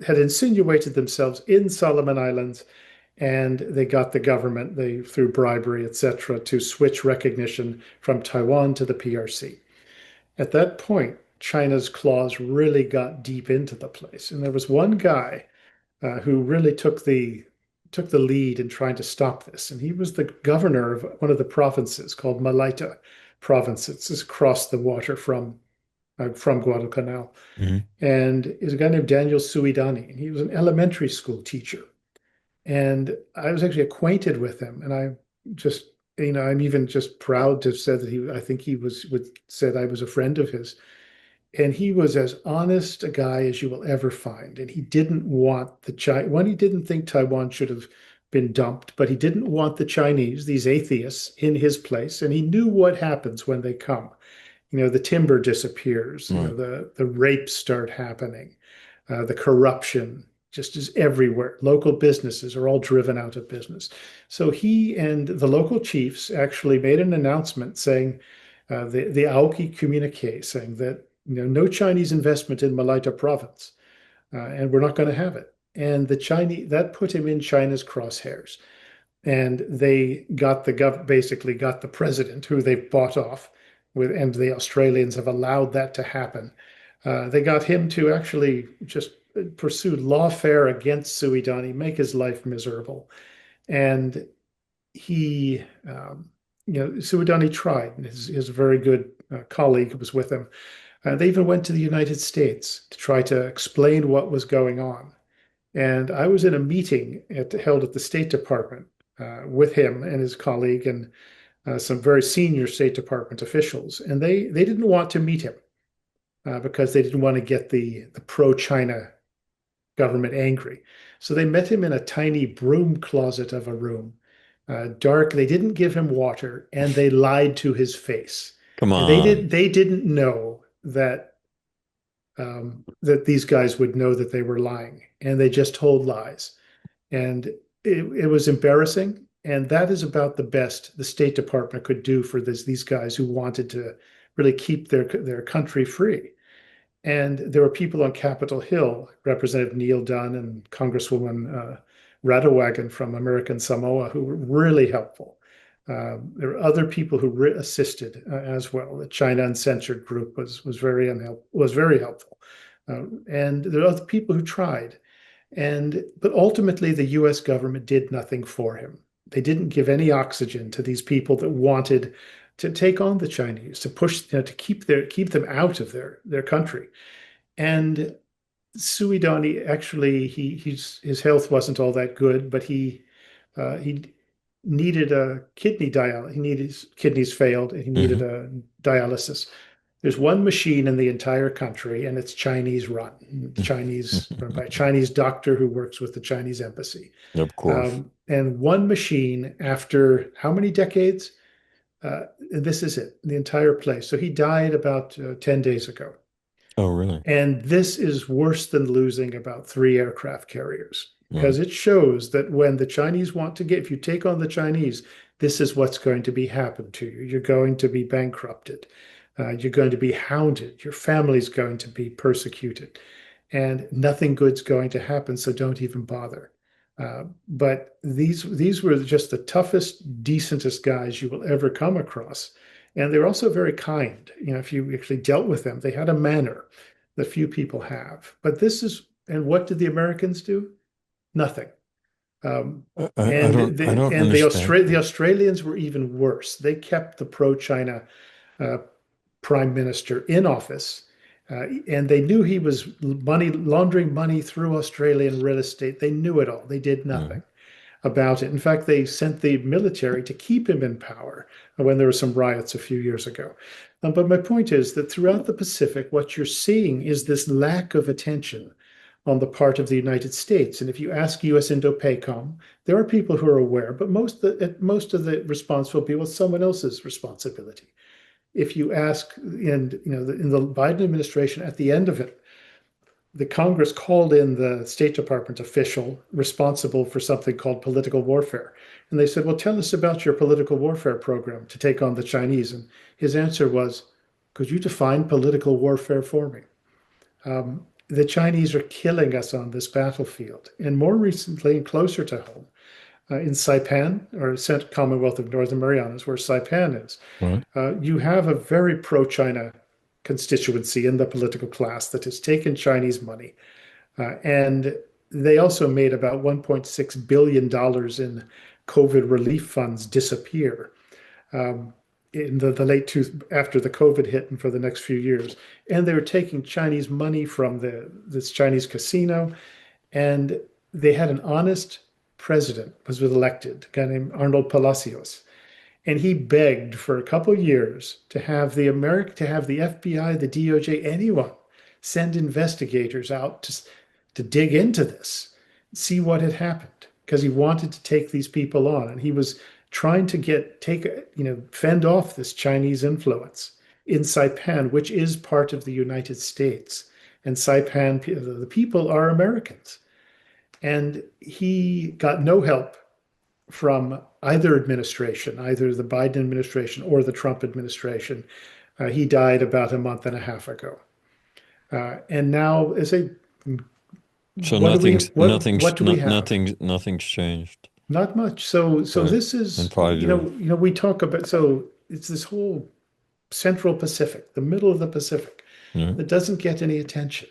had insinuated themselves in Solomon Islands, and they got the government, through bribery, etc., to switch recognition from Taiwan to the PRC. At that point, China's claws really got deep into the place, and there was one guy who really took the lead in trying to stop this, and he was the governor of one of the provinces called Malaita province. It's across the water from Guadalcanal, Mhm. and is a guy named Daniel Suidani, and he was an elementary school teacher. And I was actually acquainted with him, and I just, I'm even just proud to have said that I think he said I was a friend of his. And he was as honest a guy as you will ever find. And he didn't want one, he didn't think Taiwan should have been dumped, but he didn't want the Chinese, these atheists, in his place. And he knew what happens when they come. The timber disappears, Right. the rapes start happening, the corruption just is everywhere. Local businesses are all driven out of business. So he and the local chiefs actually made an announcement saying, the Aoki communique, saying that no Chinese investment in Malaita province, and we're not going to have it. And the Chinese that put him in China's crosshairs, and they basically got the president who they've bought off with, and the Australians have allowed that to happen. They got him to actually just pursue lawfare against Suidani, make his life miserable, and he, Suidani tried. And his very good colleague who was with him. They even went to the United States to try to explain what was going on. And I was in a meeting held at the State Department with him and his colleague and some very senior State Department officials. And they didn't want to meet him because they didn't want to get the pro-China government angry. So they met him in a tiny broom closet of a room, dark. They didn't give him water, and they lied to his face. Come And they on. did. They didn't know that these guys would know that they were lying, and they just told lies. And it was embarrassing. And that is about the best the State Department could do for these guys who wanted to really keep their country free. And there were people on Capitol Hill, Representative Neil Dunn and Congresswoman Radowagan from American Samoa, who were really helpful. There were other people who assisted as well. The China Uncensored group was very helpful, and there are other people who tried. But ultimately, the U.S. government did nothing for him. They didn't give any oxygen to these people that wanted to take on the Chinese, to push, to keep them out of their country. And Suidani actually, his health wasn't all that good, but he needed a kidney dialysis. His kidneys failed, and he needed Hmm. a dialysis. There's one machine in the entire country, and it's Chinese run. It's Chinese run by a Chinese doctor who works with the Chinese embassy. Of course. And one machine after how many decades? This is it, the entire place. So he died about 10 days ago. Oh, really? And this is worse than losing about 3 aircraft carriers Right. because it shows that when the Chinese want to if you take on the Chinese, this is what's going to be happen to you. You're going to be bankrupted. You're going to be hounded. Your family's going to be persecuted. And nothing good's going to happen, so don't even bother. But these were just the toughest, decentest guys you will ever come across. And they were also very kind. If you actually dealt with them, they had a manner that few people have. But and what did the Americans do? Nothing. Um, and I don't the understand. Australians were even worse. They kept the pro-China uh, prime minister in office, and they knew he was laundering money through Australian real estate. They knew it all. They did Mm, nothing about it. In fact, they sent the military to keep him in power when there were some riots a few years ago. But my point is that throughout the Pacific, what you're seeing is this lack of attention on the part of the United States. And if you ask US Indo-PACOM, there are people who are aware, but most of the response will be, well, someone else's responsibility. If you ask, and in the Biden administration, at the end of it, the Congress called in the State Department official responsible for something called political warfare. And they said, well, tell us about your political warfare program to take on the Chinese. And his answer was, could you define political warfare for me? The Chinese are killing us on this battlefield. And more recently, and closer to home, in Saipan, or Commonwealth of Northern Marianas, where Saipan is, right. you have a very pro-China constituency in the political class that has taken Chinese money. And they also made about $1.6 billion in COVID relief funds disappear in the late after the COVID hit and for the next few years. And they were taking Chinese money from this Chinese casino. And they had an honest president was elected, a guy named Arnold Palacios, and he begged for a couple of years to have the FBI, the DOJ, anyone send investigators out to dig into this, see what had happened, because he wanted to take these people on, and he was trying to fend off this Chinese influence in Saipan, which is part of the United States, and Saipan, the people are Americans, and he got no help from either administration, either the Biden administration or the Trump administration. He died about a month and a half ago. And now, So what do we have? nothing's changed Not much. So right, this in is, 5 years. we talk about, so it's this whole Central Pacific, the middle of the Pacific, Yeah, that doesn't get any attention.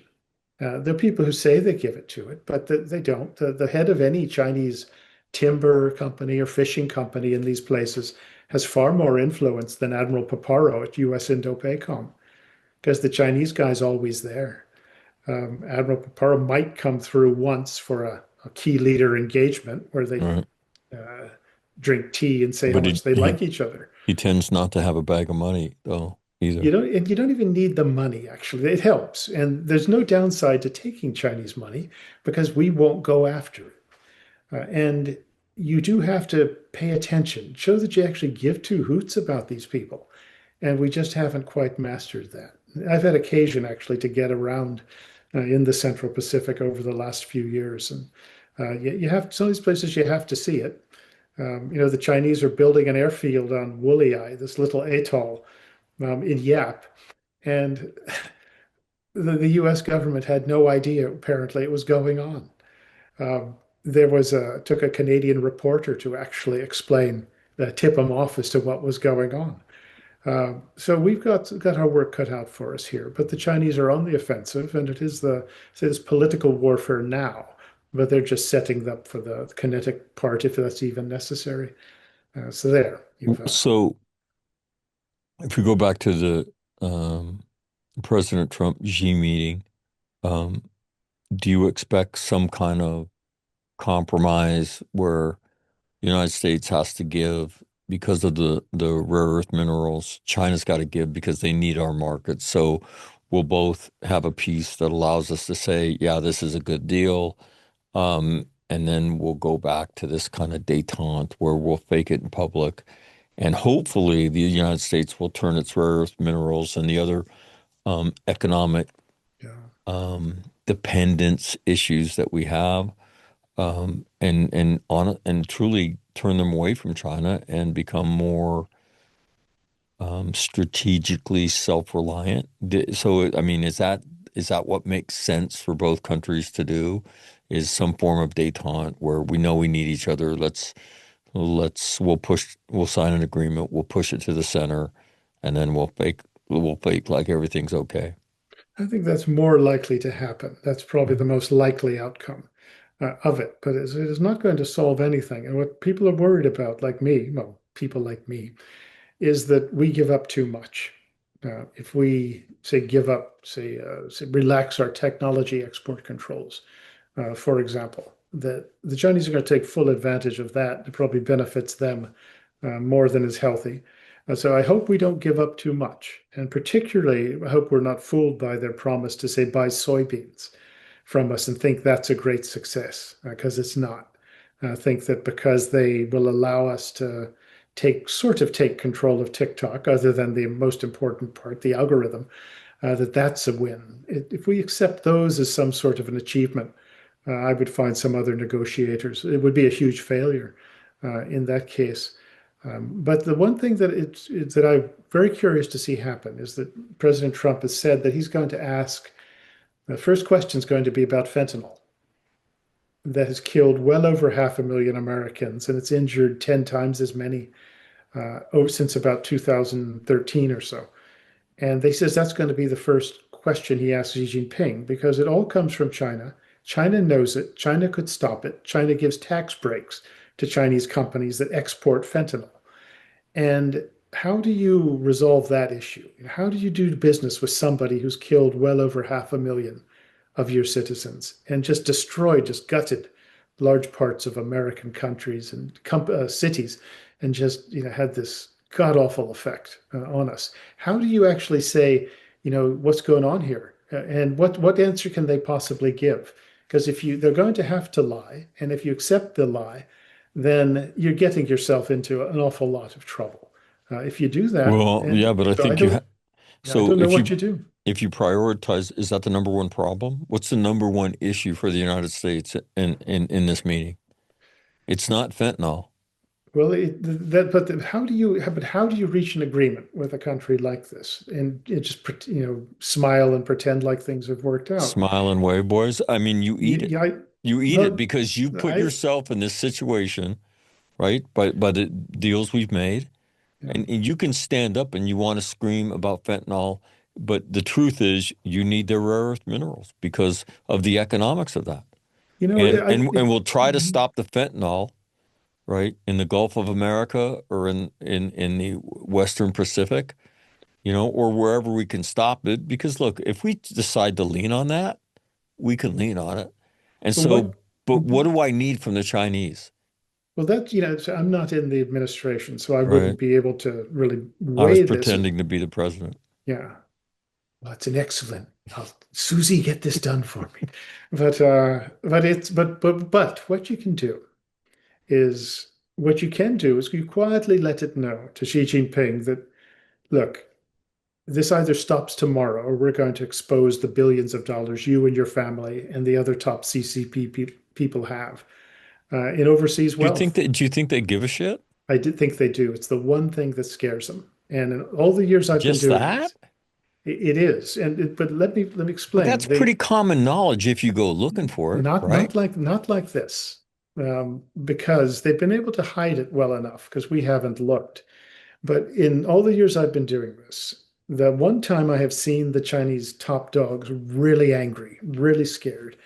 There are people who say they give it to it, but they don't. The head of any Chinese timber company or fishing company in these places has far more influence than Admiral Paparo at US Indo-PACOM because the Chinese guy's always there. Admiral Paparo might come through once for a key leader engagement where they right. uh, drink tea and say how But much they like each other. he tends not to have a bag of money though either. You don't even need the money, actually. It helps. And there's no downside to taking Chinese money because we won't go after it. And you do have to pay attention, show that you actually give two hoots about these people. And we just haven't quite mastered that. I've had occasion actually to get around in the Central Pacific over the last few years. And you have some of these places you have to see it. The Chinese are building an airfield on Wooley, this little atoll in Yap. And the US government had no idea, apparently, it was going on. Took a Canadian reporter to actually explain, tip them off as to what was going on. So we've got our work cut out for us here. But the Chinese are on the offensive, and it is this political warfare now. But they're just setting up for the kinetic part if that's even necessary. So there, you've So if we go back to the President Trump Xi meeting, um, do you expect some kind of compromise where the United States has to give because of the rare earth minerals? China's got to give because they need our markets. So we'll both have a piece that allows us to say, yeah, this is a good deal. And then we'll go back to this kind of détente where we'll fake it in public. And hopefully the United States will turn its rare earth minerals and the other economic yeah. dependence issues that we have, and truly turn them away from China and become more strategically self-reliant. So, I mean, is that what makes sense for both countries to do? Is some form of détente where we know we need each other. We'll sign an agreement. We'll push it to the center, and then we'll fake like everything's okay. I think that's more likely to happen. That's probably the Mhm. most likely outcome of it. But it is not going to solve anything. And what people are worried about, like me, well, people like me, is that we give up too much. If we say give up, say relax our technology export controls, for example, that the Chinese are going to take full advantage of that. It probably benefits them more than is healthy. So I hope we don't give up too much. And particularly, I hope we're not fooled by their promise to say buy soybeans from us and think that's a great success, because it's not. I think that because they will allow us to take control of TikTok, other than the most important part, the algorithm, that's a win. If we accept those as some sort of an achievement, I would find some other negotiators. It would be a huge failure in that case. But the one thing that I'm very curious to see happen is that President Trump has said that he's going to ask, the first question is going to be about fentanyl that has killed well over 500,000 Americans, and it's injured 10 times as many since about 2013 or so. And they says that's going to be the first question he asks Xi Jinping, because it all comes from China. China knows it. China could stop it. China gives tax breaks to Chinese companies that export fentanyl. And how do you resolve that issue? How do you do business with somebody who's killed well over 500,000 of your citizens and just destroyed, just gutted large parts of American countries and cities, and just had this god awful effect on us? How do you actually say, what's going on here, and what answer can they possibly give? Because if they're going to have to lie, and if you accept the lie, then you're getting yourself into an awful lot of trouble. If you do that, Well, and yeah, but I so think you have. I So don't know what you do. if you prioritize, is that the number one problem? What's the number one issue for the United States in this meeting? It's not fentanyl. Well, how do you reach an agreement with a country like this and just smile and pretend like things have worked out? Smile and wave, boys. I mean, you eat it. Yeah, You eat it well, because you put I yourself in this situation, right? By the deals we've made. yeah. And you can stand up and you want to scream about fentanyl, but the truth is you need the rare earth minerals because of the economics of that. You know, And I and and it, we'll try to stop the fentanyl, right, in the Gulf of America or in the Western Pacific, or wherever we can stop it. Because look, if we decide to lean on that, we can lean on it. And well, so, what but what do I need from the Chinese, well that so I'm not in the administration, so I right? wouldn't be able to really I was weigh this. pretending to be the president. Yeah. Well, it's an excellent. Susie, get this done for me. But what you can do is you quietly let it know to Xi Jinping that, look, this either stops tomorrow or we're going to expose the billions of dollars you and your family and the other top CCP people have in overseas wealth. Do you think they give a shit? I did think they do. It's the one thing that scares them. And in all the years I've been Just doing that? this, it is. But let me But explain. that's pretty common knowledge if you go looking for it, Not right? like this, because they've been able to hide it well enough because we haven't looked. But in all the years I've been doing this, the one time I have seen the Chinese top dogs really angry, really scared,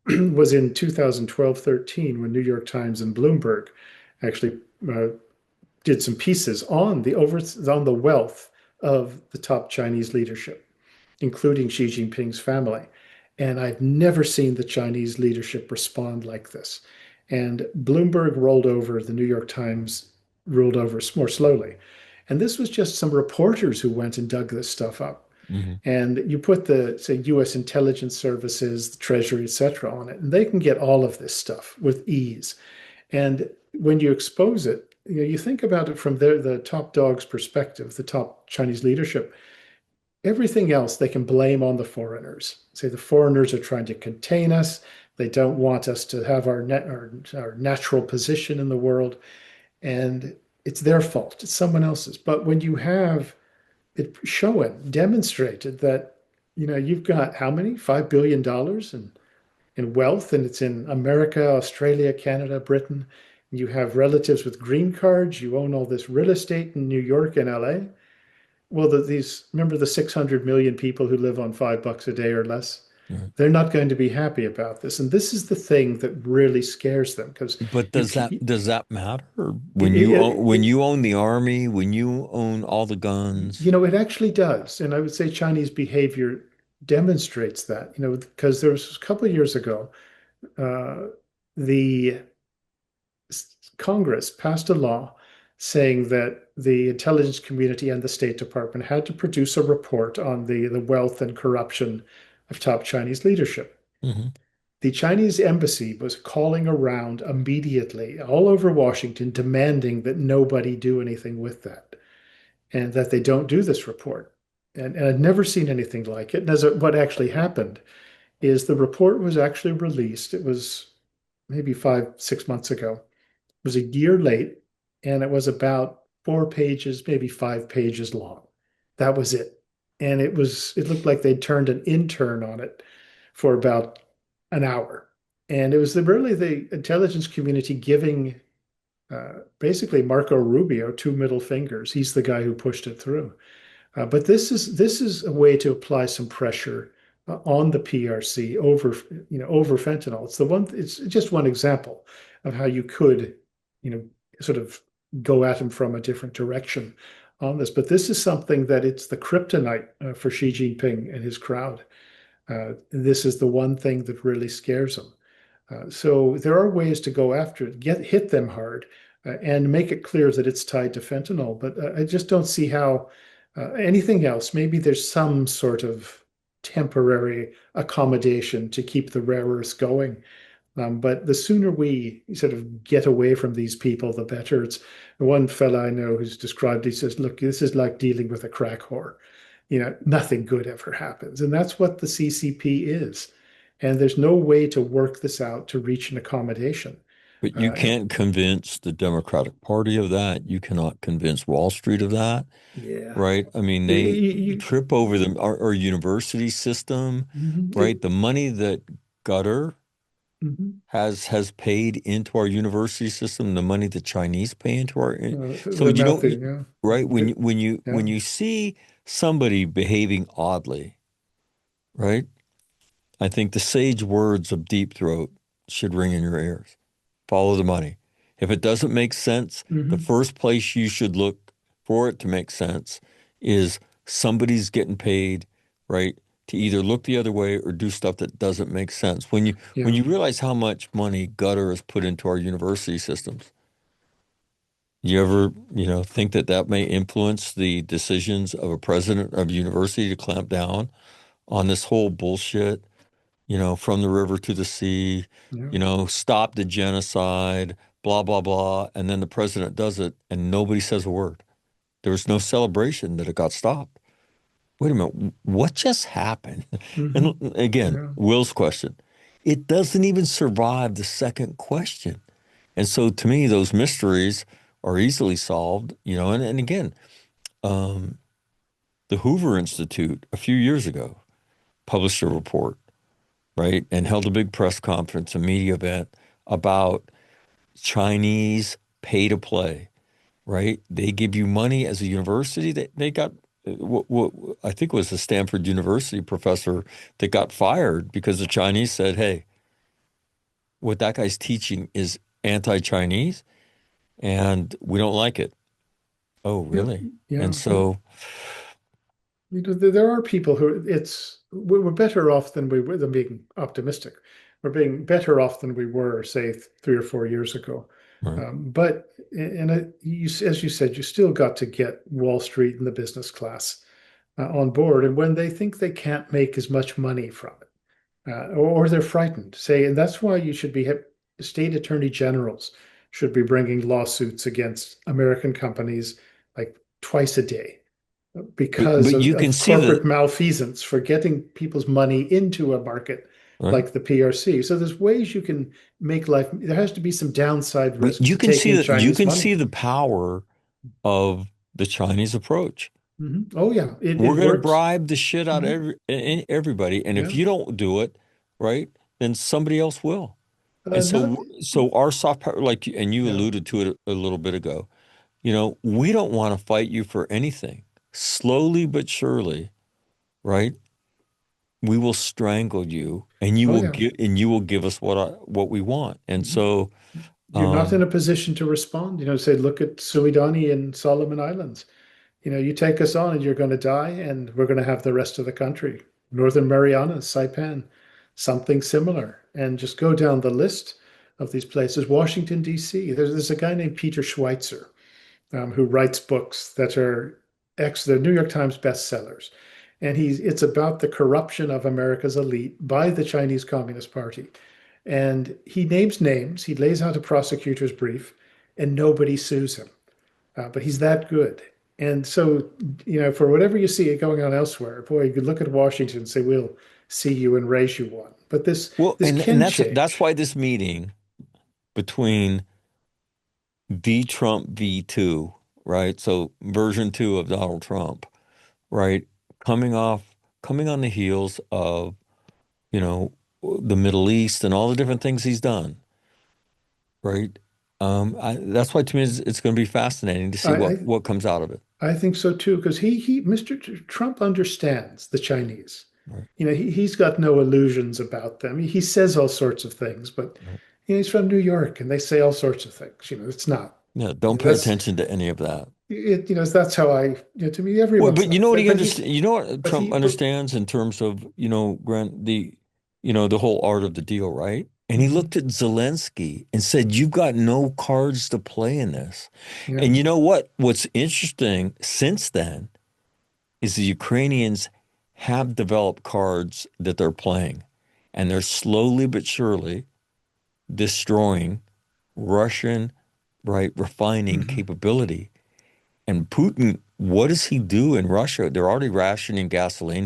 was in 2012-13, when New York Times and Bloomberg actually uh, did some pieces on the wealth of the top Chinese leadership, including Xi Jinping's family. And I've never seen the Chinese leadership respond like this. And Bloomberg rolled over, the New York Times rolled over more slowly. And this was just some reporters who went and dug this stuff up. Hmm. And you put the, say, US intelligence services, the Treasury, et cetera, on it, and they can get all of this stuff with ease. And when you expose it, you think about it from the top dog's perspective, the top Chinese leadership. Everything else they can blame on the foreigners. Say the foreigners are trying to contain us. They don't want us to have our natural position in the world. And it's their fault. It's someone else's. But when you have it shown, demonstrated that, you've got how many? $5 billion in wealth, and it's in America, Australia, Canada, Britain. You have relatives with green cards. You own all this real estate in New York and LA. well, these remember the 600 million people who live on $5 a day or less? Right. They're not going to be happy about this. And this is the thing that really scares them because But you keep does that matter it, when it, you own the army, when you own all the guns? it actually does. And I would say Chinese behavior demonstrates that, because there was a couple of years ago, uh, the Congress passed a law saying that the intelligence community and the State Department had to produce a report on the wealth and corruption of top Chinese leadership. Hmm. The Chinese embassy was calling around immediately all over Washington, demanding that nobody do anything with that and that they don't do this report. And I'd never seen anything like it. And what actually happened is the report was actually released. It was maybe 5, 6 months ago. It was a year late, and it was about 4 pages, maybe 5 pages long. That was it. And it looked like they'd turned an intern on it for about an hour. And it was really the intelligence community giving basically Marco Rubio two middle fingers. He's the guy who pushed it through. But this is a way to apply some pressure on the PRC over fentanyl. It's just one example of how you could, you know, sort of go at him from a different direction on this. But this is something that it's the kryptonite for Xi Jinping and his crowd. This is the one thing that really scares them. So there are ways to go after it, hit them hard, and make it clear that it's tied to fentanyl. But I just don't see how anything else. Maybe there's some sort of temporary accommodation to keep the rare earths going. But the sooner we sort of get away from these people, the better. It's one fella I know who's described, he says, look, this is like dealing with a crack whore. Nothing good ever happens. And that's what the CCP is. And there's no way to work this out to reach an accommodation. But you Uh, can't convince the Democratic Party of that. You cannot convince Wall Street of that, yeah. right? I mean, You, they you, trip over our university system, right? it, The money that Qatar mhm. has paid into our university system, the money the Chinese pay into our, so The you amount don't, that, yeah. right? When Yeah. you see somebody behaving oddly, right? I think the sage words of Deep Throat should ring in your ears. Follow the money. If it doesn't make sense, the Hmm. first place you should look for it to make sense is somebody's getting paid, right, to either look the other way or do stuff that doesn't make sense. When Yeah. you realize how much money gutter has put into our university systems, you ever, think that that may influence the decisions of a president of a university to clamp down on this whole bullshit, from the river to the sea, Yeah. stop the genocide, blah, blah, blah. And then the president does it and nobody says a word. There was no celebration that it got stopped. Wait a minute, what just happened? And Hmm. again, Yeah. Will's question, it doesn't even survive the second question. And so to me, those mysteries are easily solved, and again, um, the Hoover Institute a few years ago published a report, right, and held a big press conference, a media event about Chinese pay to play, right? They give you money as a university. They got what I think was a Stanford University professor that got fired because the Chinese said, "Hey, what that guy's teaching is anti-Chinese, and we don't like it." Oh, Yeah. really? And Yeah. so, There are people who we're better off than we were than being optimistic. We're being better off than we were, say, 3 or 4 years ago. right. But as you said, you still got to get Wall Street and the business class on board. And when they think they can't make as much money from it, or they're frightened, say, and that's why you should be state attorney generals should be bringing lawsuits against American companies like twice a day because But of, you can of see corporate the malfeasance for getting people's money into a market right. like the PRC. So there's ways you can make life. There has to be some downside But risk to taking you Chinese can money. see the power of the Chinese approach. Oh yeah, We're it going to works. bribe the shit out of Hmm. everybody, and if Yeah. you don't do it, right, then somebody else will. And Not. so our soft power, like, and you Yeah. alluded to it a little bit ago, we don't want to fight you for anything. slowly but surely, right? We will strangle you, and Oh yeah. you will give us what we want. And Mhm. so, You're not in um, a position to respond. Say, look at Suidani and Solomon Islands. You take us on and you're going to die, and we're going to have the rest of the country. Northern Marianas, Saipan, something similar. And just go down the list of these places. Washington, D.C. There's a guy named Peter Schweitzer, who writes books that are the New York Times bestsellers. And it's about the corruption of America's elite by the Chinese Communist Party. And he names names, he lays out a prosecutor's brief, and nobody sues him. But he's that good. And so, for whatever you see it going on elsewhere, boy, you could look at Washington and say, we'll see you and raise you one. But this well, this and can that's change. why this meeting between the Trump V2, right? So version two of Donald Trump, right? Coming off, coming on the heels of, you know, the Middle East and all the different things he's done, right? That's why to me it's going to be fascinating to see I, I what comes out of it. I think so too, because Mr. Trump understands the Chinese. Right, He's got no illusions about them. He says all sorts of things, but right. he's from New York, and they say all sorts of things. It's not. Yeah, don't pay That's attention to any of that. it. That's how to me, Well, everyone's but you like know what that. he understands. You know what But Trump but understands in terms of, Grant, the whole art of the deal, right? And he mhm, looked at Zelensky and said, "You've got no cards to play in this." yeah, And you know what? What's interesting since then is the Ukrainians have developed cards that they're playing, and they're slowly but surely destroying Russian, right, refining mhm, capability. And Putin, what does he do in Russia? They're already rationing gasoline.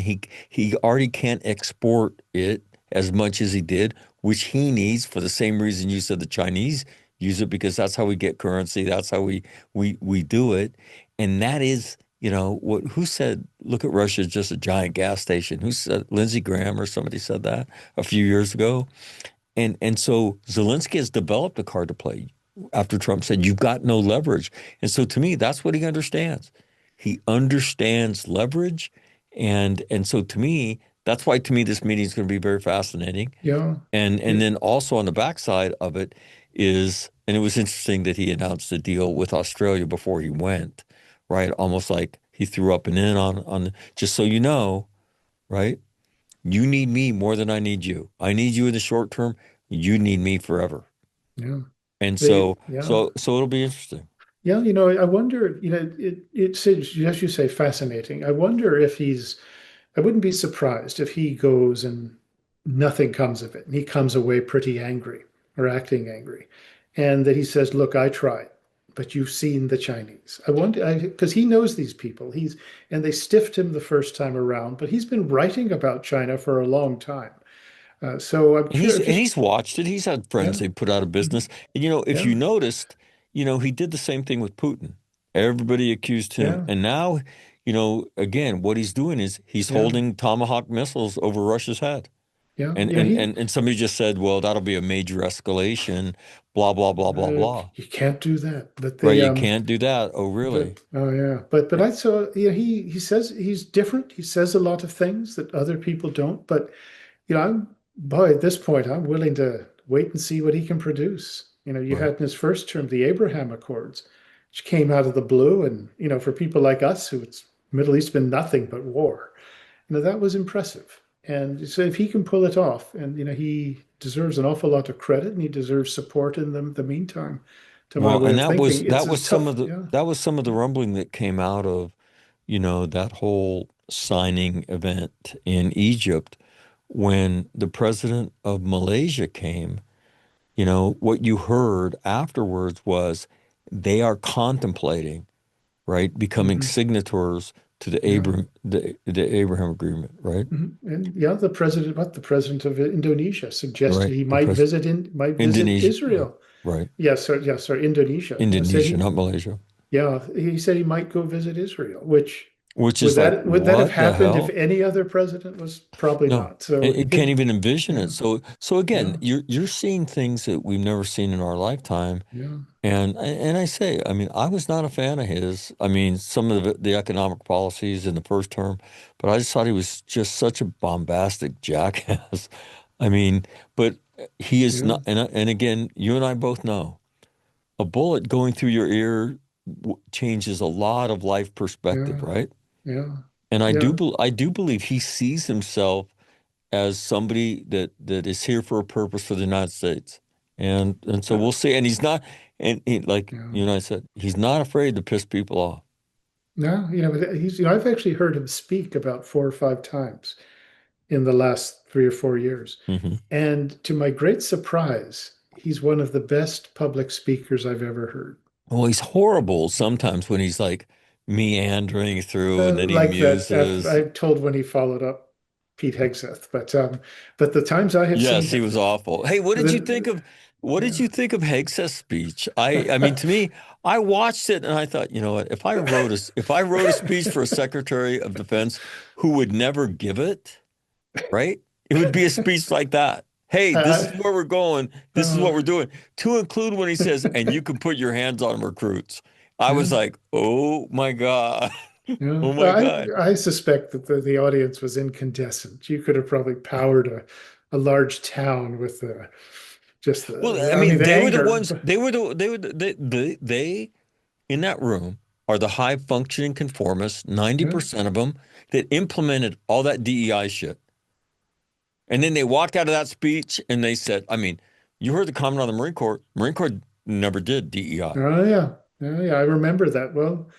He already can't export it as much as he did, which he needs for the same reason you said the Chinese use it, because that's how we get currency. That's how we do it. And that is, who said, look at Russia as just a giant gas station? Who said, Lindsey Graham or somebody said that a few years ago? And so Zelensky has developed a card to play after Trump said, you've got no leverage. And so to me, that's what he understands. He understands leverage. And so to me, that's why to me this meeting is going to be very fascinating. yeah, And it, then also on the backside of it is, and it was interesting that he announced a deal with Australia before he went, right? Almost like he threw up and in on just so you know, right? You need me more than I need you. I need you in the short term. You need me forever. yeah, And they, so, yeah. so it'll be interesting. Yeah, I wonder, it's, as you say, fascinating. I wonder if I wouldn't be surprised if he goes and nothing comes of it, and he comes away pretty angry or acting angry, and that he says, "Look, I tried, but you've seen the Chinese." I wonder, because he knows these people. And they stiffed him the first time around, but he's been writing about China for a long time. So I'm And he's curious, and just he's watched it. He's had friends yeah, they put out of mhm, business. And if yeah, you noticed, he did the same thing with Putin. Everybody accused him. yeah, And now, again, what he's doing is he's yeah, holding Tomahawk missiles over Russia's head. yeah, And yeah. and and, and somebody just said, well, that'll be a major escalation, blah, blah, blah, blah, blah. You can't do that. But Right? they You can't do that. Oh, really? But oh yeah, but I saw he says he's different. He says a lot of things that other people don't. But I'm boy at this point I'm willing to wait and see what he can produce. You Right. had in his first term the Abraham Accords, which came out of the blue, and for people like us who it's Middle East been nothing but war. That was impressive. And so if he can pull it off, and he deserves an awful lot of credit, and he deserves support in the meantime. To my Well, way and of that thinking, was it's that a was some of tough, the yeah. that was some of the rumbling that came out of, that whole signing event in Egypt when the president of Malaysia came. What you heard afterwards was they are contemplating, right, becoming Hmm. signatories to Yeah. the Abraham Agreement, right? Hmm. And yeah, the president of Indonesia suggested Right. he The pres might visit Indonesia, right, Israel. right. Yes, sorry, Indonesia. Said Indonesia, he, not Malaysia. yeah, he said he might go visit Israel, which which is like, Would that have what the happened if hell? any other president was? Probably No, not. So it can't it, even envision yeah, it. So again, yeah, you're seeing things that we've never seen in our lifetime. yeah, And I say, I mean, I was not a fan of his. I mean, some of the economic policies in the first term, but I just thought he was just such a bombastic jackass. I mean, but he is yeah, not. And again, you and I both know a bullet going through your ear changes a lot of life perspective, yeah, right? yeah, And yeah. I do believe he sees himself as somebody that is here for a purpose for the United States. And so we'll see. And he's not, and like Yeah. you and I said, he's not afraid to piss people off. No, I've actually heard him speak about 4 or 5 times in the last 3 or 4 years. Hmm. And to my great surprise, he's one of the best public speakers I've ever heard. Well, he's horrible sometimes when he's like meandering through and then he Like that, muses. I'm told when he followed up Pete Hegseth, but the times I have seen Yes, he him, was awful. Hey, the, what did yeah, you think of Hegseth's speech? I mean, to me, I watched it and I thought, you know what, if I wrote a speech for a Secretary of Defense who would never give it, right? It would be a speech like that. Hey, this is uh, where we're going. This is uh, what we're doing. To include when he says, and you can put your hands on recruits. I yeah, was like, oh my God. yeah. Oh my God. I suspect that the audience was incandescent. You could have probably powered a large town with just Well, I I mean, mean, the they were the anger. ones, they were they in that room are the high functioning conformists, Yeah, 90% of them that implemented all that DEI shit. And then they walked out of that speech and they said, I mean, you heard the comment on the Marine Corps. Marine Corps never did DEI. oh yeah, oh yeah. I remember that. Well,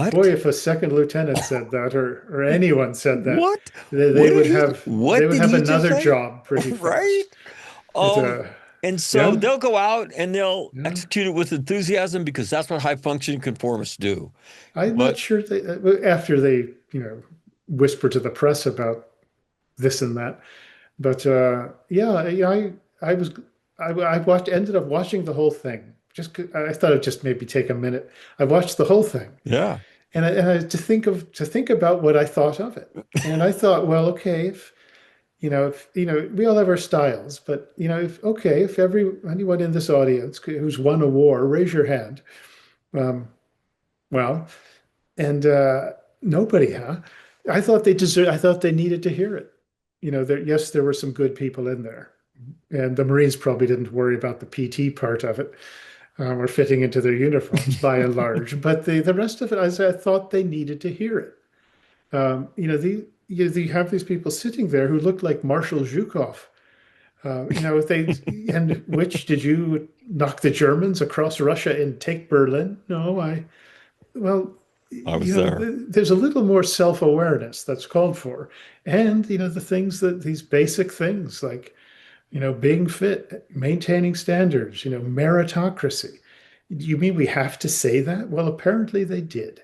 boy, What? if a second lieutenant said that, or anyone said that, What? What did he they what would did have he just another say? job pretty Right? fast. It Um, and so yeah, they'll go out and they'll yeah. execute it with enthusiasm because that's what high functioning conformists do. I'm not But sure they after they whisper to the press about this and that. But yeah, I was I watched ended up watching the whole thing. I thought it'd just maybe take a minute. I watched the whole thing, yeah. to think about what I thought of it. And I thought, well, okay, if we all have our styles, but if anyone in this audience who's won a war, raise your hand. Um, well, and nobody, huh? I thought they needed to hear it. Yes, there were some good people in there. And the Marines probably didn't worry about the PT part of it, or fitting into their uniforms by and large. But the rest of it, I thought they needed to hear it. You have these people sitting there who look like Marshal Zhukov. If they and which did you knock the Germans across Russia and take Berlin? No, well, I was there. there's a little more self-awareness that's called for, and the things that these basic things like being fit, maintaining standards, meritocracy. You mean we have to say that? Well, apparently they did.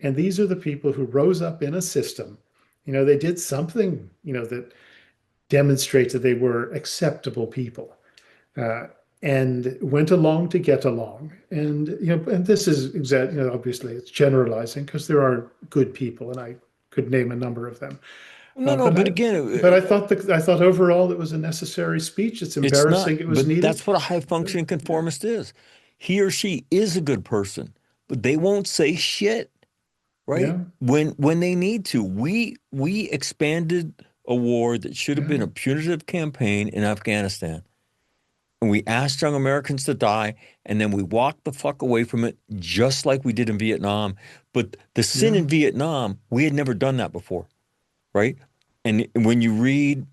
And these are the people who rose up in a system. They did something, that demonstrates that they were acceptable people, uh, and went along to get along. And, and this is obviously it's generalizing because there are good people, and I could name a number of them. No, Uh, no, but but I, again, I thought overall it was a necessary speech. It's it's not. embarrassing it was But needed. that's what a high functioning Yeah, conformist is. He or she is a good person, but they won't say shit, right? yeah, When they need to. We expanded a war that should have been yeah, a punitive campaign in Afghanistan. And we asked young Americans to die, and then we walked the fuck away from it, just like we did in Vietnam. But the sin yeah. in Vietnam, we had never done that before, right? And when you read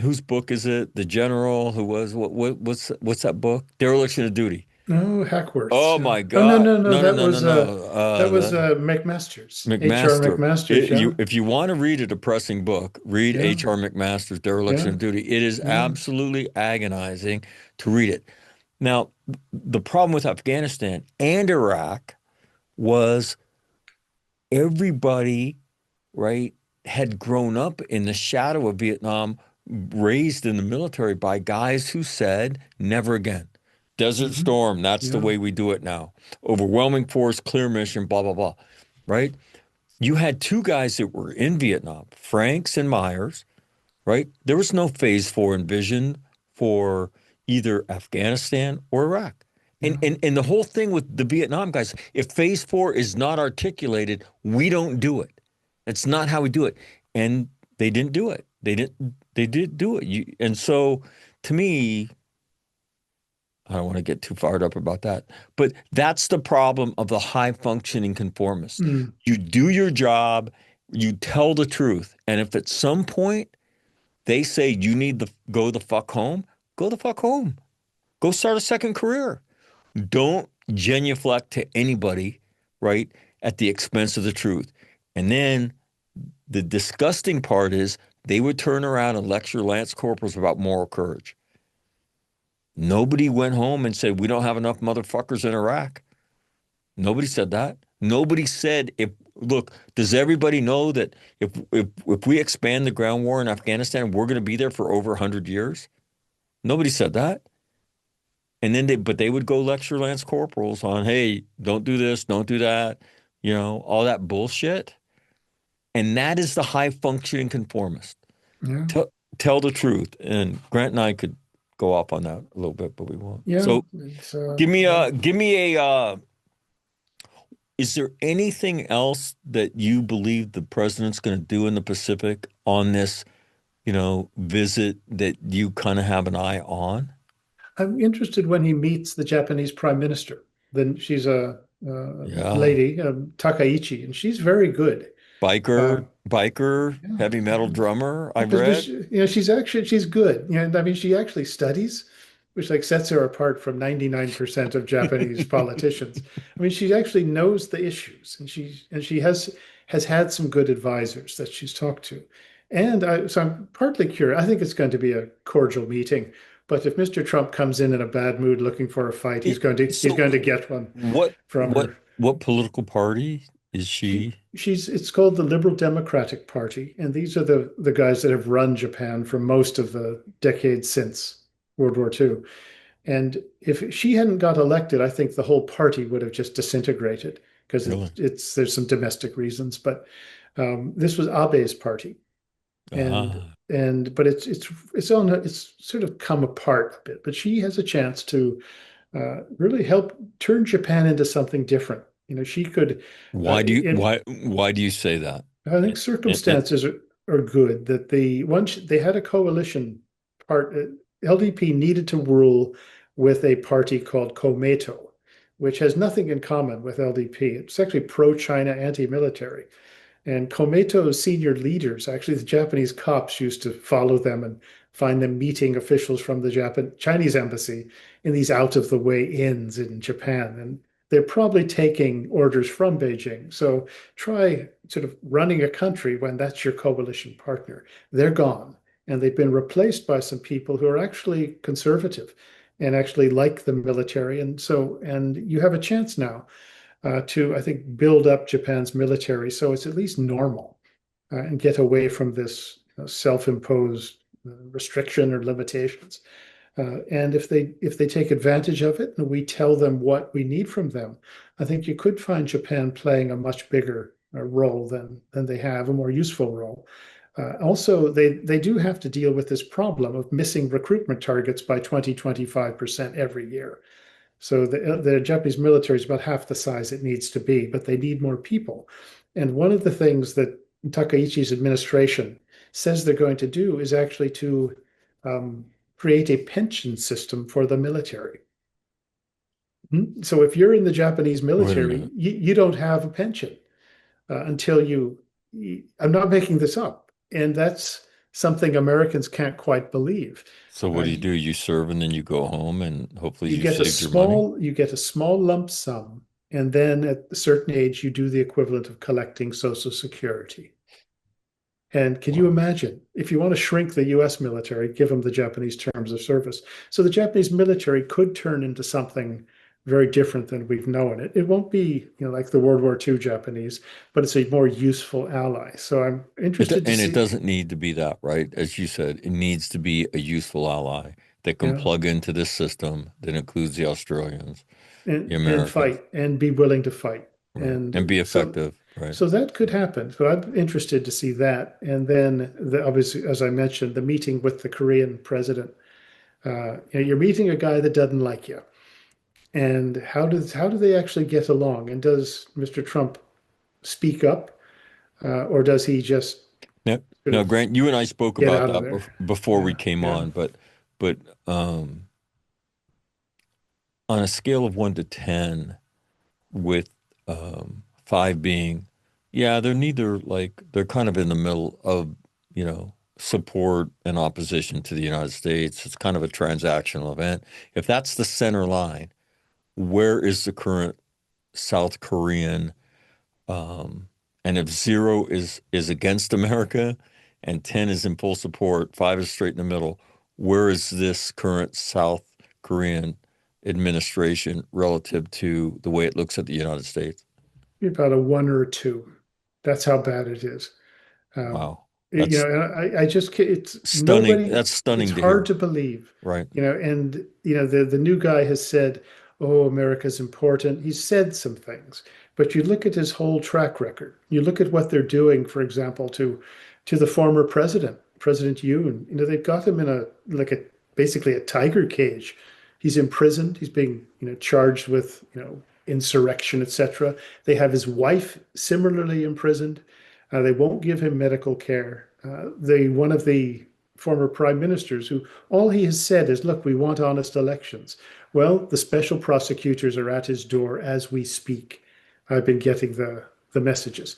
whose book is it? The general who was what's that book? Dereliction of Duty. No, Hackworth's. Oh Yeah. my Oh no, God. no, no. No, no, no, no, no. That was The McMaster's. H.R. McMaster. McMaster's. Yeah, If you want to read a depressing book, read yeah, H.R. McMaster's Dereliction yeah, of Duty. It is yeah, absolutely agonizing to read it. Now, the problem with Afghanistan and Iraq was everybody, right, had grown up in the shadow of Vietnam, raised in the military by guys who said, never again. Desert hmm, Storm, that's the yeah, way we do it now. Overwhelming force, clear mission, blah, blah, blah. Right? you had two guys that were in Vietnam, Franks and Myers, right? There was no phase four envisioned for either Afghanistan or Iraq. And, Yeah. and and the whole thing with the Vietnam guys, if phase four is not articulated, we don't do it. That's not how we do it. And they didn't do it. They did do it. And so to me, I don't want to get too fired up about that, but that's the problem of the high functioning conformist. Mm. You do your job, you tell the truth. And if at some point they say you need to go the fuck home, go the fuck home. Go start a second career. Don't genuflect to anybody, right, at the expense of the truth. And then the disgusting part is they would turn around and lecture Lance Corporals about moral courage. Nobody went home and said, we don't have enough motherfuckers in Iraq. Nobody said that. Nobody said, if look, does everybody know that if we expand the ground war in Afghanistan, we're going to be there for over 100 years? Nobody said that. And then but they would go lecture Lance Corporals on, hey, don't do this, don't do that, all that bullshit. And that is the high functioning conformist. Yeah. Tell, tell the truth. And Grant and I could go off on that a little bit, but we won't. Yeah. So It's is there anything else that you believe the president's going to do in the Pacific on this, visit that you kind of have an eye on? I'm interested when he meets the Japanese prime minister. Then she's a Yeah. lady, Takaichi, and she's very good. Uh, Biker, yeah, heavy metal drummer, I've but read. she, she's good. I mean, she actually studies, which like sets her apart from 99% of Japanese politicians. I mean, she actually knows the issues, and she has had some good advisors that she's talked to. So I'm partly curious. I think it's going to be a cordial meeting. But if Mr. Trump comes in a bad mood looking for a fight, It, he's going to so get one what from what her. what political party is she? She's it's called the Liberal Democratic Party, and these are the guys that have run Japan for most of the decades since World War II. And if she hadn't got elected, I think the whole party would have just disintegrated because Really? it's there's some domestic reasons. But this was Abe's party, and Ah, but it's sort of come apart a bit. But she has a chance to really help turn Japan into something different. She could, in why do you say that? I think And circumstances are good that once they had a coalition part, LDP needed to rule with a party called Komeito, which has nothing in common with LDP. It's actually pro-China, anti-military. And Kometo's senior leaders, actually the Japanese cops used to follow them and find them meeting officials from the Chinese embassy in these out of the way inns in Japan. And they're probably taking orders from Beijing. So try sort of running a country when that's your coalition partner. They're gone. And they've been replaced by some people who are actually conservative and actually like the military. And you have a chance now to, I think, build up Japan's military so it's at least normal and get away from this self-imposed restriction or limitations. And if they take advantage of it and we tell them what we need from them, I think you could find Japan playing a much bigger role than they have, a more useful role. Also, they do have to deal with this problem of missing recruitment targets by 20-25% every year. So the Japanese military is about half the size it needs to be, but they need more people. And one of the things that Takaichi's administration says they're going to do is actually to create a pension system for the military. So if you're in the Japanese wait a military, minute. you don't have a pension until I'm not making this up. And that's something Americans can't quite believe. So what Uh, do you do? You serve and then you go home and hopefully you you get a saved your money? small you get a small lump sum, and then at a certain age you do the equivalent of collecting Social Security. And can you Wow. imagine if you want to shrink the US military, give them the Japanese terms of service? So the Japanese military could turn into something very different than we've known it. It won't be, like the World War II Japanese, but it's a more useful ally. So I'm interested to And it see, doesn't need to be that, right? As you said, it needs to be a useful ally that can yeah, plug into this system that includes the Australians, the and Americans, fight and be willing to fight. right? And And be so effective. right. So that could happen, but I'm interested to see that. And then, obviously, as I mentioned, the meeting with the Korean president. You're meeting a guy that doesn't like you, and how do they actually get along? And does Mr. Trump speak up, or does he just Now, sort now, of Grant, you and I spoke get about out of that there? before we Yeah, came yeah. on, but on a scale of 1 to 10, with five being, yeah, they're neither like they're kind of in the middle of, support and opposition to the United States. It's kind of a transactional event. If that's the center line, where is the current South Korean? Um, and if zero is against America and 10 is in full support, five is straight in the middle, where is this current South Korean administration relative to the way it looks at the United States? About a one or a two. That's how bad it is. Um, Wow. That's and I just it's stunning. nobody. That's It's stunning to hard hear. to believe, Right. and the new guy has said, "Oh, America's important." He's said some things, but you look at his whole track record. You look at what they're doing, for example, to the former president, President Yoon. They've got him in a like a basically a tiger cage. He's imprisoned. He's being charged with insurrection, etc. They have his wife similarly imprisoned. They won't give him medical care. One of the former prime ministers, who all he has said is, "Look, we want honest elections." Well, the special prosecutors are at his door as we speak. I've been getting the messages,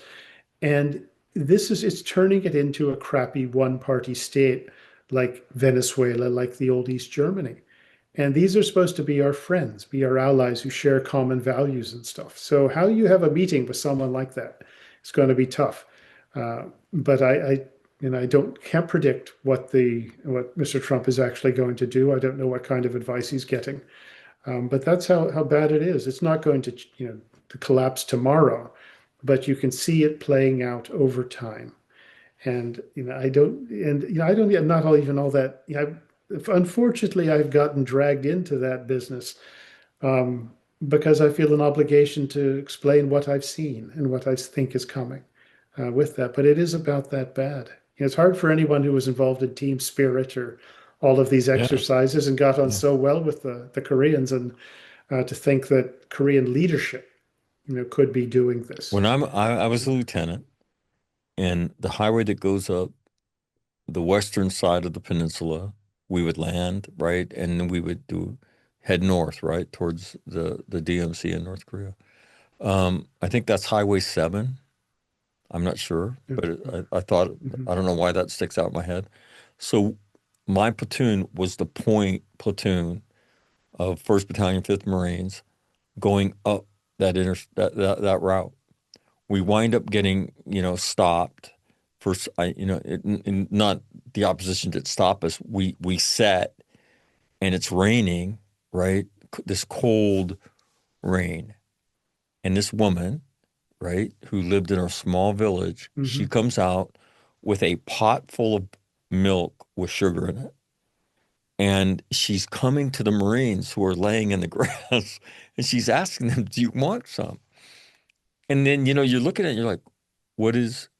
and it's turning it into a crappy one-party state like Venezuela, like the old East Germany. And these are supposed to be our friends, be our allies who share common values and stuff. So how you have a meeting with someone like that, it's going to be tough. But I don't can't predict what Mr. Trump is actually going to do. I don't know what kind of advice he's getting. But that's how bad it is. It's not going to to collapse tomorrow, but you can see it playing out over time. And I don't, I'm not all even all that. Unfortunately, I've gotten dragged into that business, um, because I feel an obligation to explain what I've seen and what I think is coming with that. But it is about that bad. It's hard for anyone who was involved in team spirit or all of these Yeah. exercises and got on Yeah. so well with the Koreans, and to think that Korean leadership, could be doing this. I was a lieutenant, and the highway that goes up the western side of the peninsula, we would land, right? And then we would head north, right, towards the DMC in North Korea. I think that's Highway 7. I'm not sure, but I thought, Mhm. I don't know why that sticks out in my head. So my platoon was the point platoon of 1st Battalion, 5th Marines going up that route. We wind up getting, stopped for, not the opposition did stop us. We set and it's raining, right? This cold rain. And this woman, right, who lived in a small village, she Mhm. comes out with a pot full of milk with sugar in it. And she's coming to the Marines who are laying in the grass and she's asking them, "Do you want some?" And then, you're looking at it, you're like, what is,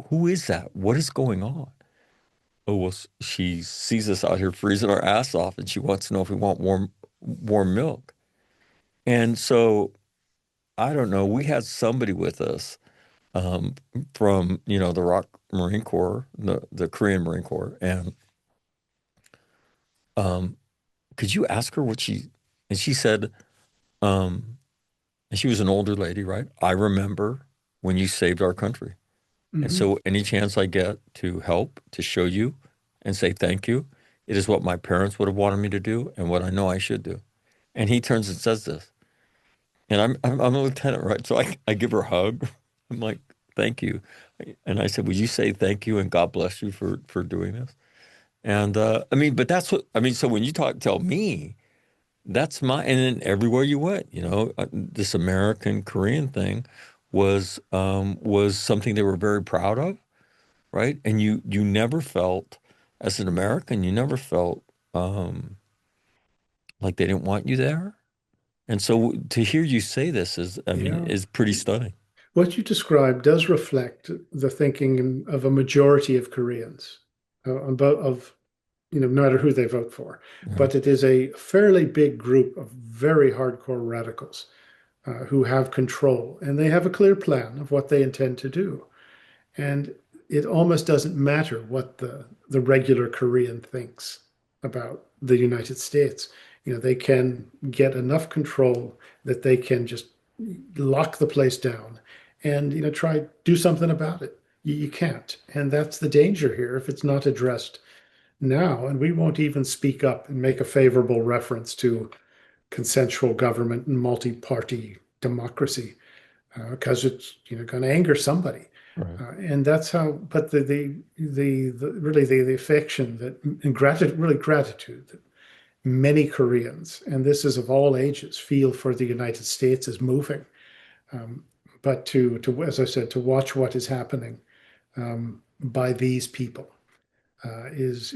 who is that? What is going on? Oh, well, she sees us out here freezing our ass off and she wants to know if we want warm milk. And so I don't know, we had somebody with us um, from, the ROK Marine Corps, the Korean Marine Corps. And um, could you ask her and she said, um, and she was an older lady, right? "I remember when you saved our country. And Mhm. so any chance I get to help, to show you and say thank you, it is what my parents would have wanted me to do and what I know I should do." And he turns and says this. And I'm a lieutenant, right? So I give her a hug. I'm like, "Thank you." And I said, "Would you say thank you and God bless you for doing this?" And I mean, but that's what I mean. So when you tell me, that's and then everywhere you went, this American Korean thing was something they were very proud of, right? And you never felt, as an American, you never felt um, like they didn't want you there. And so to hear you say this is, I mean, Yeah. is pretty stunning. What you described does reflect the thinking of a majority of Koreans, of no matter who they vote for. Right. But it is a fairly big group of very hardcore radicals who have control, and they have a clear plan of what they intend to do. And it almost doesn't matter what the regular Korean thinks about the United States. They can get enough control that they can just lock the place down and try do something about it. You can't, and that's the danger here if it's not addressed now. And we won't even speak up and make a favorable reference to consensual government and multi-party democracy because it's going to anger somebody. Right. And that's how. But the really the affection that and gratitude, really gratitude that many Koreans, and this is of all ages, feel for the United States is moving. Um, but to as I said, to watch what is happening by these people is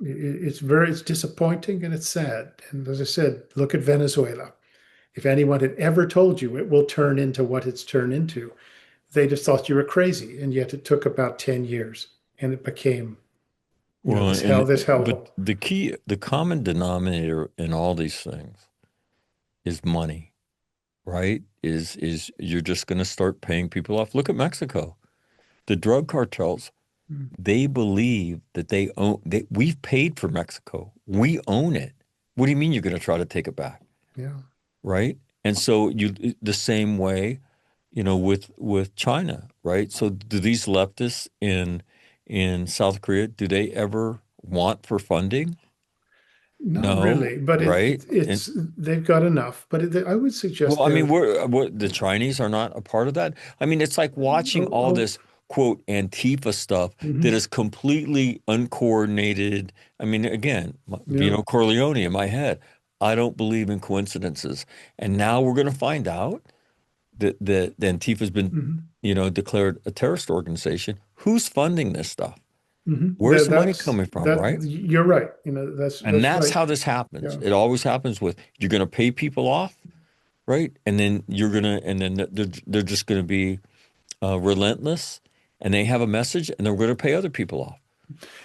it's disappointing and it's sad. And as I said, look at Venezuela. If anyone had ever told you it will turn into what it's turned into, they'd have thought you were crazy. And yet it took about 10 years and it became, Well, this but hellhole. the common denominator in all these things is money, right? Is you're just going to start paying people off. Look at Mexico. The drug cartels, Mm. they believe that they own we've paid for Mexico. We own it. What do you mean you're going to try to take it back, Yeah. right? And so you the same way, with China, right? So do these leftists in South Korea, do they ever want for funding? Not No, really, but right? And it's they've got enough. But I would well, suggest I mean, they're the Chinese are not a part of that. I mean, it's like watching oh, all oh, this quote Antifa stuff that mhm, is completely uncoordinated. I mean, again, yeah, Vito Corleone in my head. I don't believe in coincidences. And now we're going to find out that the Antifa's been, mhm, declared a terrorist organization. Who's funding this stuff? mhm. Where's the money coming from, That right? you're right. And That's that's right. how this happens. Yeah. It always happens with you're going to pay people off, right? And then they're just going to be relentless, and they have a message, and they're going to pay other people off,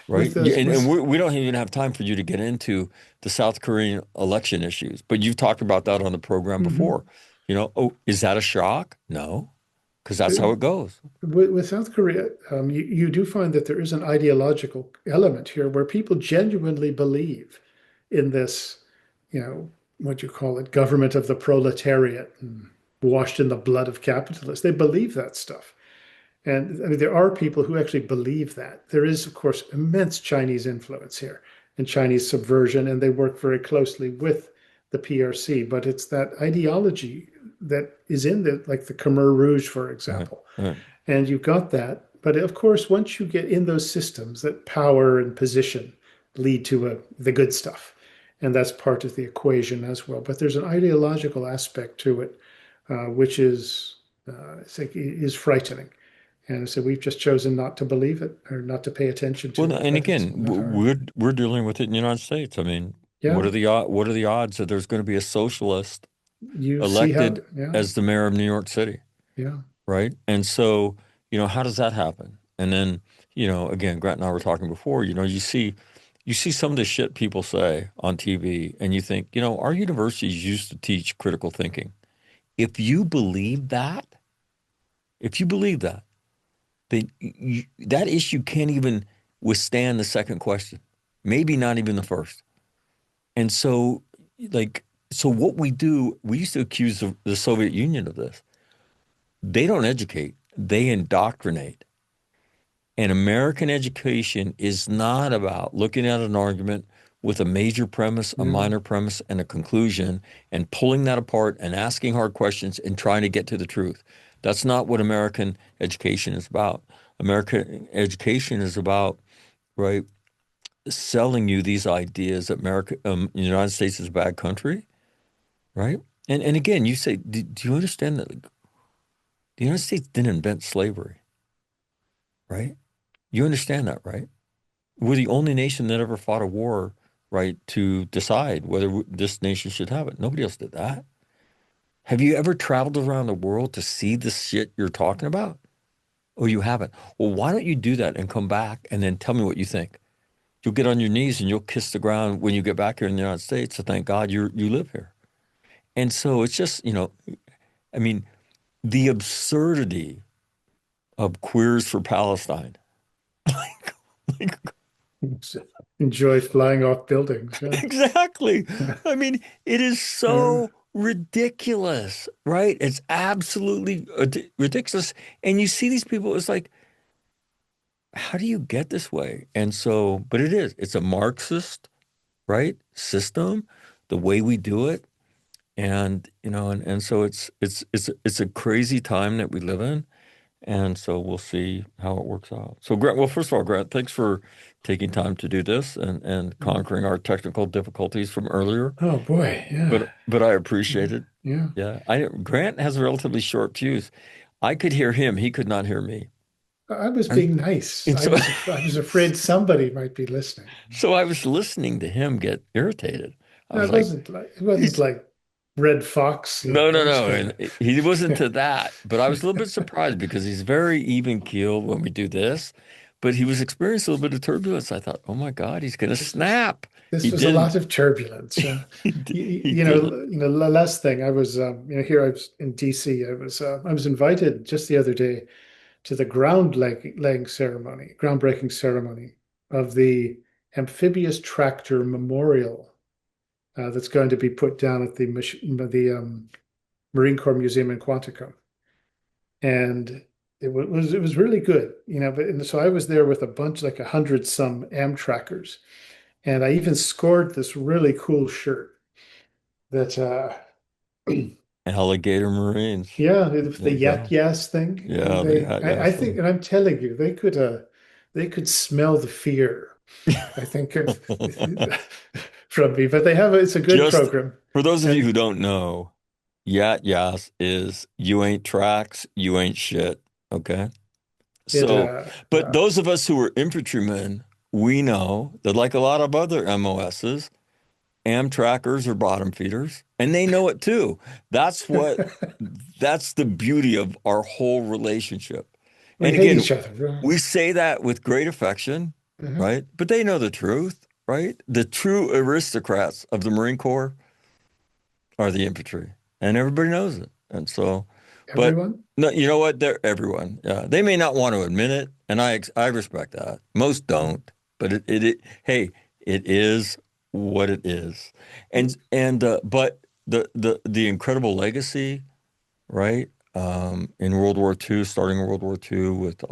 right? With this, And with we don't even have time for you to get into the South Korean election issues, but you've talked about that on the program mhm. before. Oh, is that a shock? No, because that's how it goes. With South Korea, you do find that there is an ideological element here where people genuinely believe in this, what you call it, government of the proletariat, and washed in the blood of capitalists. They believe that stuff. And I mean, there are people who actually believe that. There is, of course, immense Chinese influence here and Chinese subversion, and they work very closely with the PRC. But it's that ideology that is in like the Khmer Rouge, for Right, example. right. And you've got that. But of course, once you get in those systems, that power and position lead to the good stuff. And that's part of the equation as well. But there's an ideological aspect to it, which I think, is frightening. And so we've just chosen not to believe it or not to pay attention Well, to it. and But it's again, not hard. we're dealing with it in the United States. I mean, Yeah, what are the odds that there's going to be a socialist you see how, elected yeah, as the mayor of New York City, yeah. right? And so, how does that happen? And then, again, Grant and I were talking before, you see some of the shit people say on TV and you think, our universities used to teach critical thinking. If you believe that, if you believe that, then that issue can't even withstand the second question, maybe not even the first. And so, like, so what we do, we used to accuse the Soviet Union of this. They don't educate, they indoctrinate. And American education is not about looking at an argument with a major premise, a Yeah. minor premise, and a conclusion, and pulling that apart and asking hard questions and trying to get to the truth. That's not what American education is about. American education is about, right, selling you these ideas that the United States is a bad country, right? And again, you say, do you understand that the United States didn't invent slavery, right? You understand that, right? We're the only nation that ever fought a war, right, to decide whether this nation should have it. Nobody else did that. Have you ever traveled around the world to see the shit you're talking about? Oh, you haven't. Well, why don't you do that and come back and then tell me what you think? You'll get on your knees and you'll kiss the ground when you get back here in the United States to thank God you live here. And so it's just, I mean, the absurdity of Queers for Palestine. Like, Enjoy flying off buildings. Yeah. exactly. I mean, it is so ridiculous, right? It's absolutely ridiculous. And you see these people, it's like, how do you get this way? And so, but it is, it's a Marxist, right, system, the way we do it. And, and so it's a crazy time that we live in. And so we'll see how it works out. So Grant, well, first of all, Grant, thanks for taking time to do this and Yeah. conquering our technical difficulties from earlier. Oh boy, yeah. But I appreciate it. Yeah. Yeah. Grant has relatively short fuse. I could hear him, he could not hear me. I was And, being nice. and so I was afraid somebody might be listening. so I was listening to him get irritated. I No, was like, it wasn't he's like Red Fox, no, I no, was no. kind And he wasn't of to that, but I was a little bit surprised because he's very even keeled when we do this. But he was experiencing a little bit of turbulence. I thought, oh my God, he's gonna this was snap. He this was a didn't. lot of turbulence. He didn't. The last thing I was, here I was in DC. I was invited just the other day to the groundbreaking ceremony of the amphibious tractor memorial that's going to be put down at the Marine Corps Museum in Quantico, and it was really good, But and so I was there with a bunch, like 100 some Amtrackers, and I even scored this really cool shirt that Alligator Marines. yeah, There the you Yat go. Yas thing. Yeah, the I yes think, thing. and I'm telling you, they could smell the fear. I think from me, but it's a good Just program, for those of you and who don't know, Yat Yas is you ain't tracks, you ain't shit. Okay. it So, but those of us who are infantrymen, we know that like a lot of other MOSs, Amtrackers are bottom feeders, and they know it too. That's what, that's the beauty of our whole relationship. we And hate again, each other. we say that with great affection, Uh-huh. right? But they know the truth, right? The true aristocrats of the Marine Corps are the infantry, and everybody knows it. And so, but Everyone. no, you know what? They're everyone. Yeah, they may not want to admit it, and I respect that. Most don't, but hey, it is what it is. But the incredible legacy, right? In World War II, starting World War II with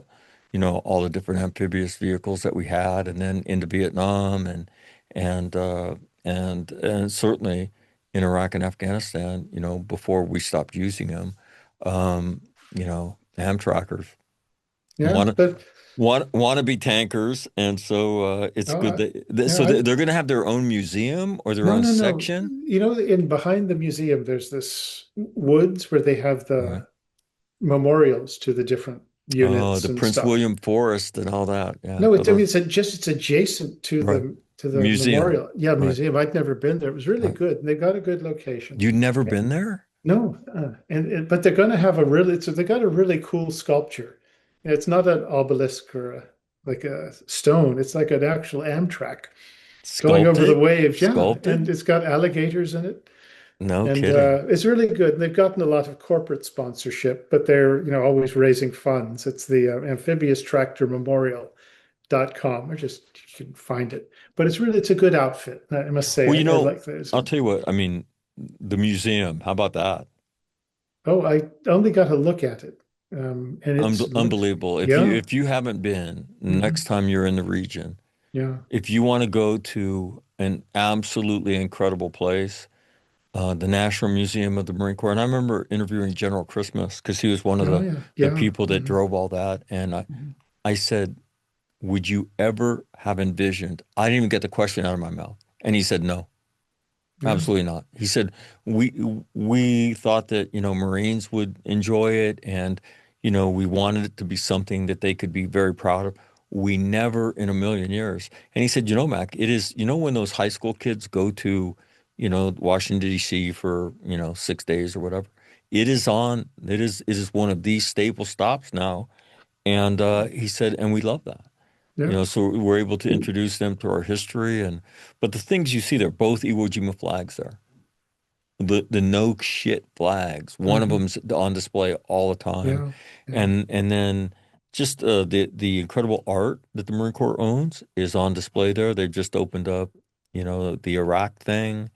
all the different amphibious vehicles that we had, and then into Vietnam and uh, and certainly in Iraq and Afghanistan, before we stopped using them, um, Amtrackers Yeah, want to but want to be tankers, and so it's oh, good yeah, so they're going to have their own museum or their no, own no, no. section. In behind the museum, there's this woods where they have Right. the memorials to the different Oh, units the and Prince stuff. William Forest and all that. Yeah. No, Oh, I mean, those, it's adjacent to right. the Museum. memorial. Yeah, Right. museum. I'd never been there. It was really Right. good, and they've got a good location. You'd never been there? No, but they're going to have they got a really cool sculpture. It's not an obelisk or like a stone. It's like an actual Amtrak going over the Sculpted? waves. Yeah, and Sculpted? it's got alligators in it, No and kidding. it's really good. And they've gotten a lot of corporate sponsorship, but they're always raising funds. It's the Amphibious Tractor Memorial.com, or just you can find it. But it's a good outfit. I must say, Well, I like this. I'll tell you what, I mean, the museum, how about that? Oh, I only got a look at it, and it's looked, Unbelievable. yeah, If you haven't been, next mhm, time you're in the region, yeah, if you want to go to an absolutely incredible place, the National Museum of the Marine Corps. And I remember interviewing General Christmas because he was one of oh yeah, the yeah, people that mhm, drove all that. And mhm, I said, would you ever have envisioned? I didn't even get the question out of my mouth. And he said, no. yeah, Absolutely not. He said, we we thought that, Marines would enjoy it and, we wanted it to be something that they could be very proud of. We never in a million years. And he said, Mac, it is, when those high school kids go to, Washington, D.C. for, 6 days or whatever, it is on. It is one of these staple stops now. And he said, and we love that. Yeah. So we're able to introduce them to our history but the things you see there, both Iwo Jima flags there. The no shit flags. One of Hmm. them's on display all the time, Yeah. Yeah. and then just the incredible art that the Marine Corps owns is on display there. They've just opened up, the Iraq thing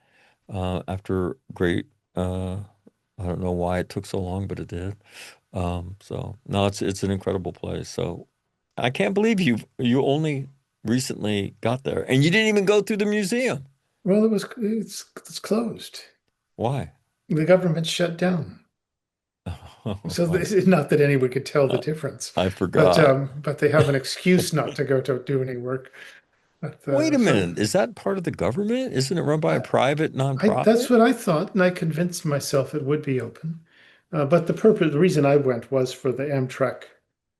after great. I don't know why it took so long, but it did. So no, it's an incredible place. So I can't believe you only recently got there, and you didn't even go through the museum. Well, it's closed. Why? The government shut down. So I, this is not that anyone could tell the I difference, I forgot. but they have an excuse not to go to do any work. But Wait a so minute. Is that part of the government? Isn't it run by a I, private that's nonprofit? what I thought, and I convinced myself it would be open. But the reason I went was for the Amtrak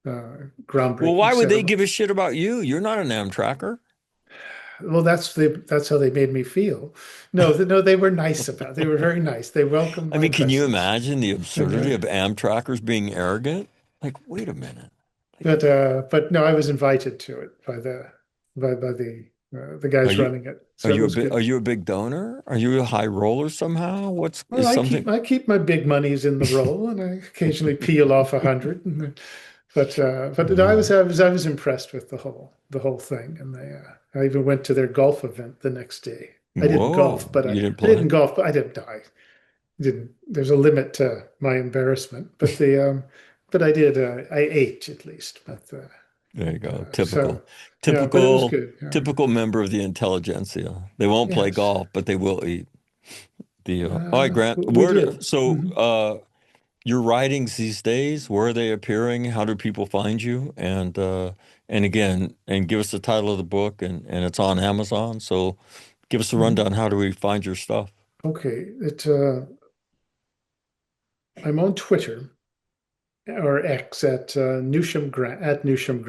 Well, groundbreaking why would they ceremony. give a shit about you? You're not an Amtracker. Well, that's how they made me feel. No, they were nice about it. They were very nice. They welcomed I my mean, can you presence. imagine the And absurdity of Amtrackers being arrogant? Like, wait a minute. Like, but no, I was invited to it by the are guys you running it. are So it you a was big are good. you a big donor? Are you a high roller somehow? What's Well, is I keep something? I keep my big monies in the roll, and I occasionally peel off 100. But Uh, I was impressed with the whole thing, and I even went to their golf event the next day. I didn't golf, whoa, but you didn't I didn't play? golf, but I didn't die. Didn't. There's a limit to my embarrassment, but I did. I ate at least, There you go. so Typical, yeah, but it was typical, good. Yeah. typical member of the intelligentsia. They won't play Yes, golf, but they will eat. All right, Grant. we did. Your writings these days, where are they appearing? How do people find you? And again, and give us the title of the book, and it's on Amazon. So give us a Mhm. rundown. How do we find your stuff? Okay, I'm on Twitter or X at Newsham Grant, uh, Newsham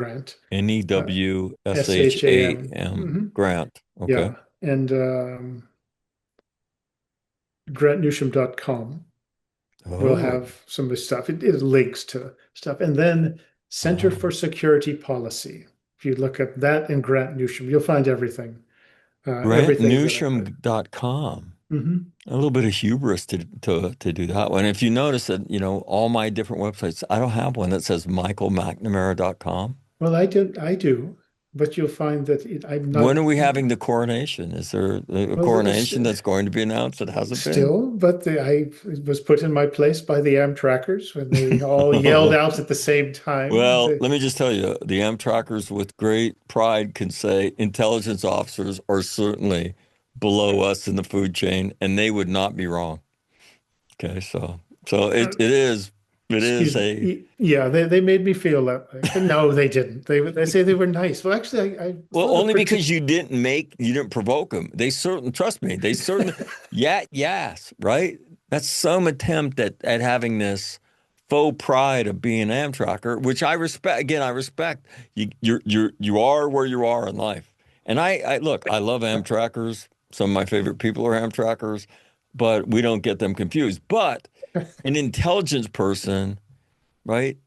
SHAM. Grant. Okay. Yeah, and grantnewsham.com will Oh, have some of the stuff. It links to stuff. And then Center oh. for Security Policy. If you look at that and Grant Newsham, you'll find everything that I've written. GrantNewsham.com. Hmm. A little bit of hubris to do that one. If you notice that, all my different websites, I don't have one that says michaelmcnamara.com. Well, I do, but you'll find that I'm When not. are we having the coronation? Is there a Well, coronation that's going to be announced that hasn't been? still, but I was put in my place by the Amtrackers when they all yelled out at the same time. Well, let me just tell you, the Amtrackers with great pride can say intelligence officers are certainly below us in the food chain, and they would not be wrong. Okay, so it is Excuse a me. Yeah, they made me feel that way, but no, they didn't. They say they were nice. Well, actually, I well, thought a only because particular. you didn't provoke them. They certainly, trust me, they certainly, yeah, yes, right? That's some attempt at having this faux pride of being an Amtracker, which I respect. Again, I respect you are where you are in life. And I look, I love Amtrackers. Some of my favorite people are Amtrackers, but we don't get them confused. But an intelligence person, right?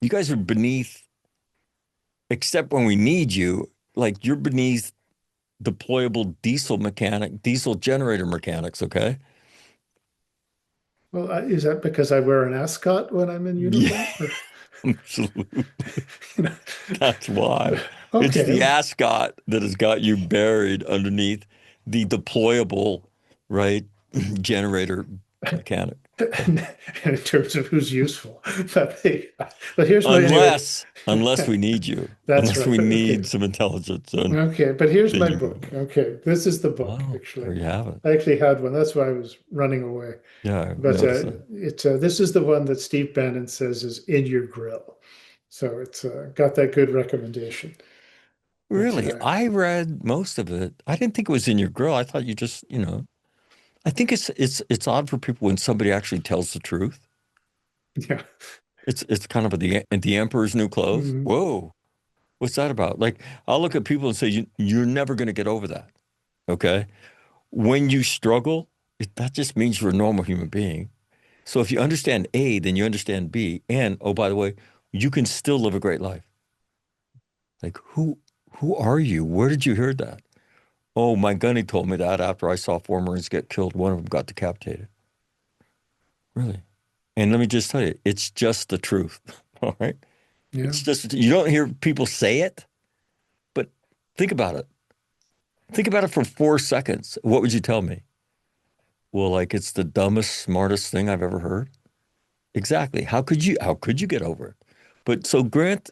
You guys are beneath, except when we need you, like you're beneath deployable diesel generator mechanics, okay? Well, is that because I wear an ascot when I'm in Yeah, uniform? Or, absolutely. you know? That's why. It's Okay. the ascot that has got you buried underneath the deployable, right, generator mechanic. So, In terms of who's useful, but, but here's my anyway. unless we need you, That's unless right. we But need okay. some intelligence, and Okay, but here's then my you go. book. Okay, this is the book, Wow, there actually. you have it. I actually had one. That's why I was running away. Yeah, I But noticed that. this is the one that Steve Bannon says is in your grill. So it's got that good recommendation. But Really, I read most of it. I didn't think it was in your grill. I thought you just, I think it's odd for people when somebody actually tells the truth. yeah. It's kind of the emperor's new clothes. Mhm. Whoa, what's that about? Like I'll look at people and say you're never going to get over that. Okay, when you struggle, that just means you're a normal human being. So if you understand A, then you understand B. And oh, by the way, you can still live a great life. Like who are you? Where did you hear that? Oh, my gunny told me that after I saw four Marines get killed, one of them got decapitated. Really? And let me just tell you, it's just the truth. All right. Yeah. It's just, you don't hear people say it, but think about it. Think about it for 4 seconds. What would you tell me? Well, like it's the dumbest, smartest thing I've ever heard. Exactly. How could you get over it? But so Grant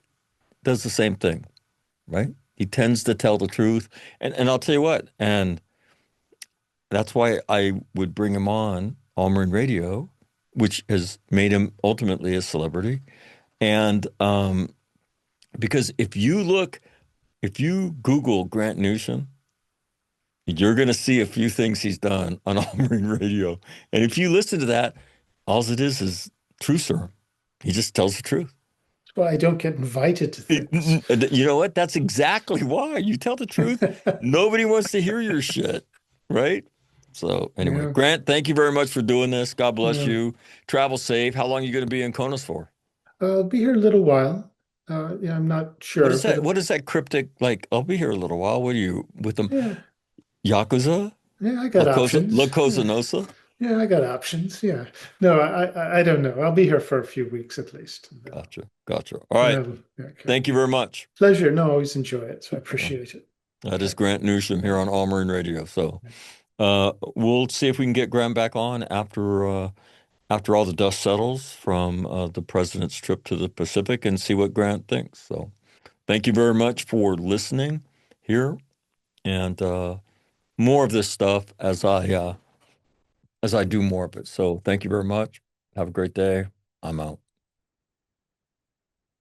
does the same thing, right? He tends to tell the truth. And I'll tell you what, and that's why I would bring him on All Marine Radio, which has made him ultimately a celebrity. And because if you Google Grant Newsham, you're going to see a few things he's done on All Marine Radio. And if you listen to that, all it is true serum. He just tells the truth. That's why I don't get invited to things. You know what? That's exactly why. You tell the truth. Nobody wants to hear your shit, right? So anyway, Yeah. Grant, thank you very much for doing this. God bless Yeah. you. Travel safe. How long are you going to be in Konos for? I'll be here a little while. Yeah, I'm not What sure, is that? but What is that cryptic like? I'll be here a little while. What are you with them? yeah, Yakuza? yeah, I La got Cosa, La options. Cosa Yeah, Nostra? yeah, I got options. Yeah. No, I don't know. I'll be here for a few weeks at least, and Gotcha. Gotcha. All then right. I'll, yeah, okay. Thank you very much. Pleasure. No, always enjoy it. So I Uh, appreciate it. That is Okay. Grant Newsham here on All Marine Radio. So we'll see if we can get Graham back on after all the dust settles from the president's trip to the Pacific and see what Grant thinks. So thank you very much for listening here and more of this stuff as I do more of it. So thank you very much. Have a great day. I'm out.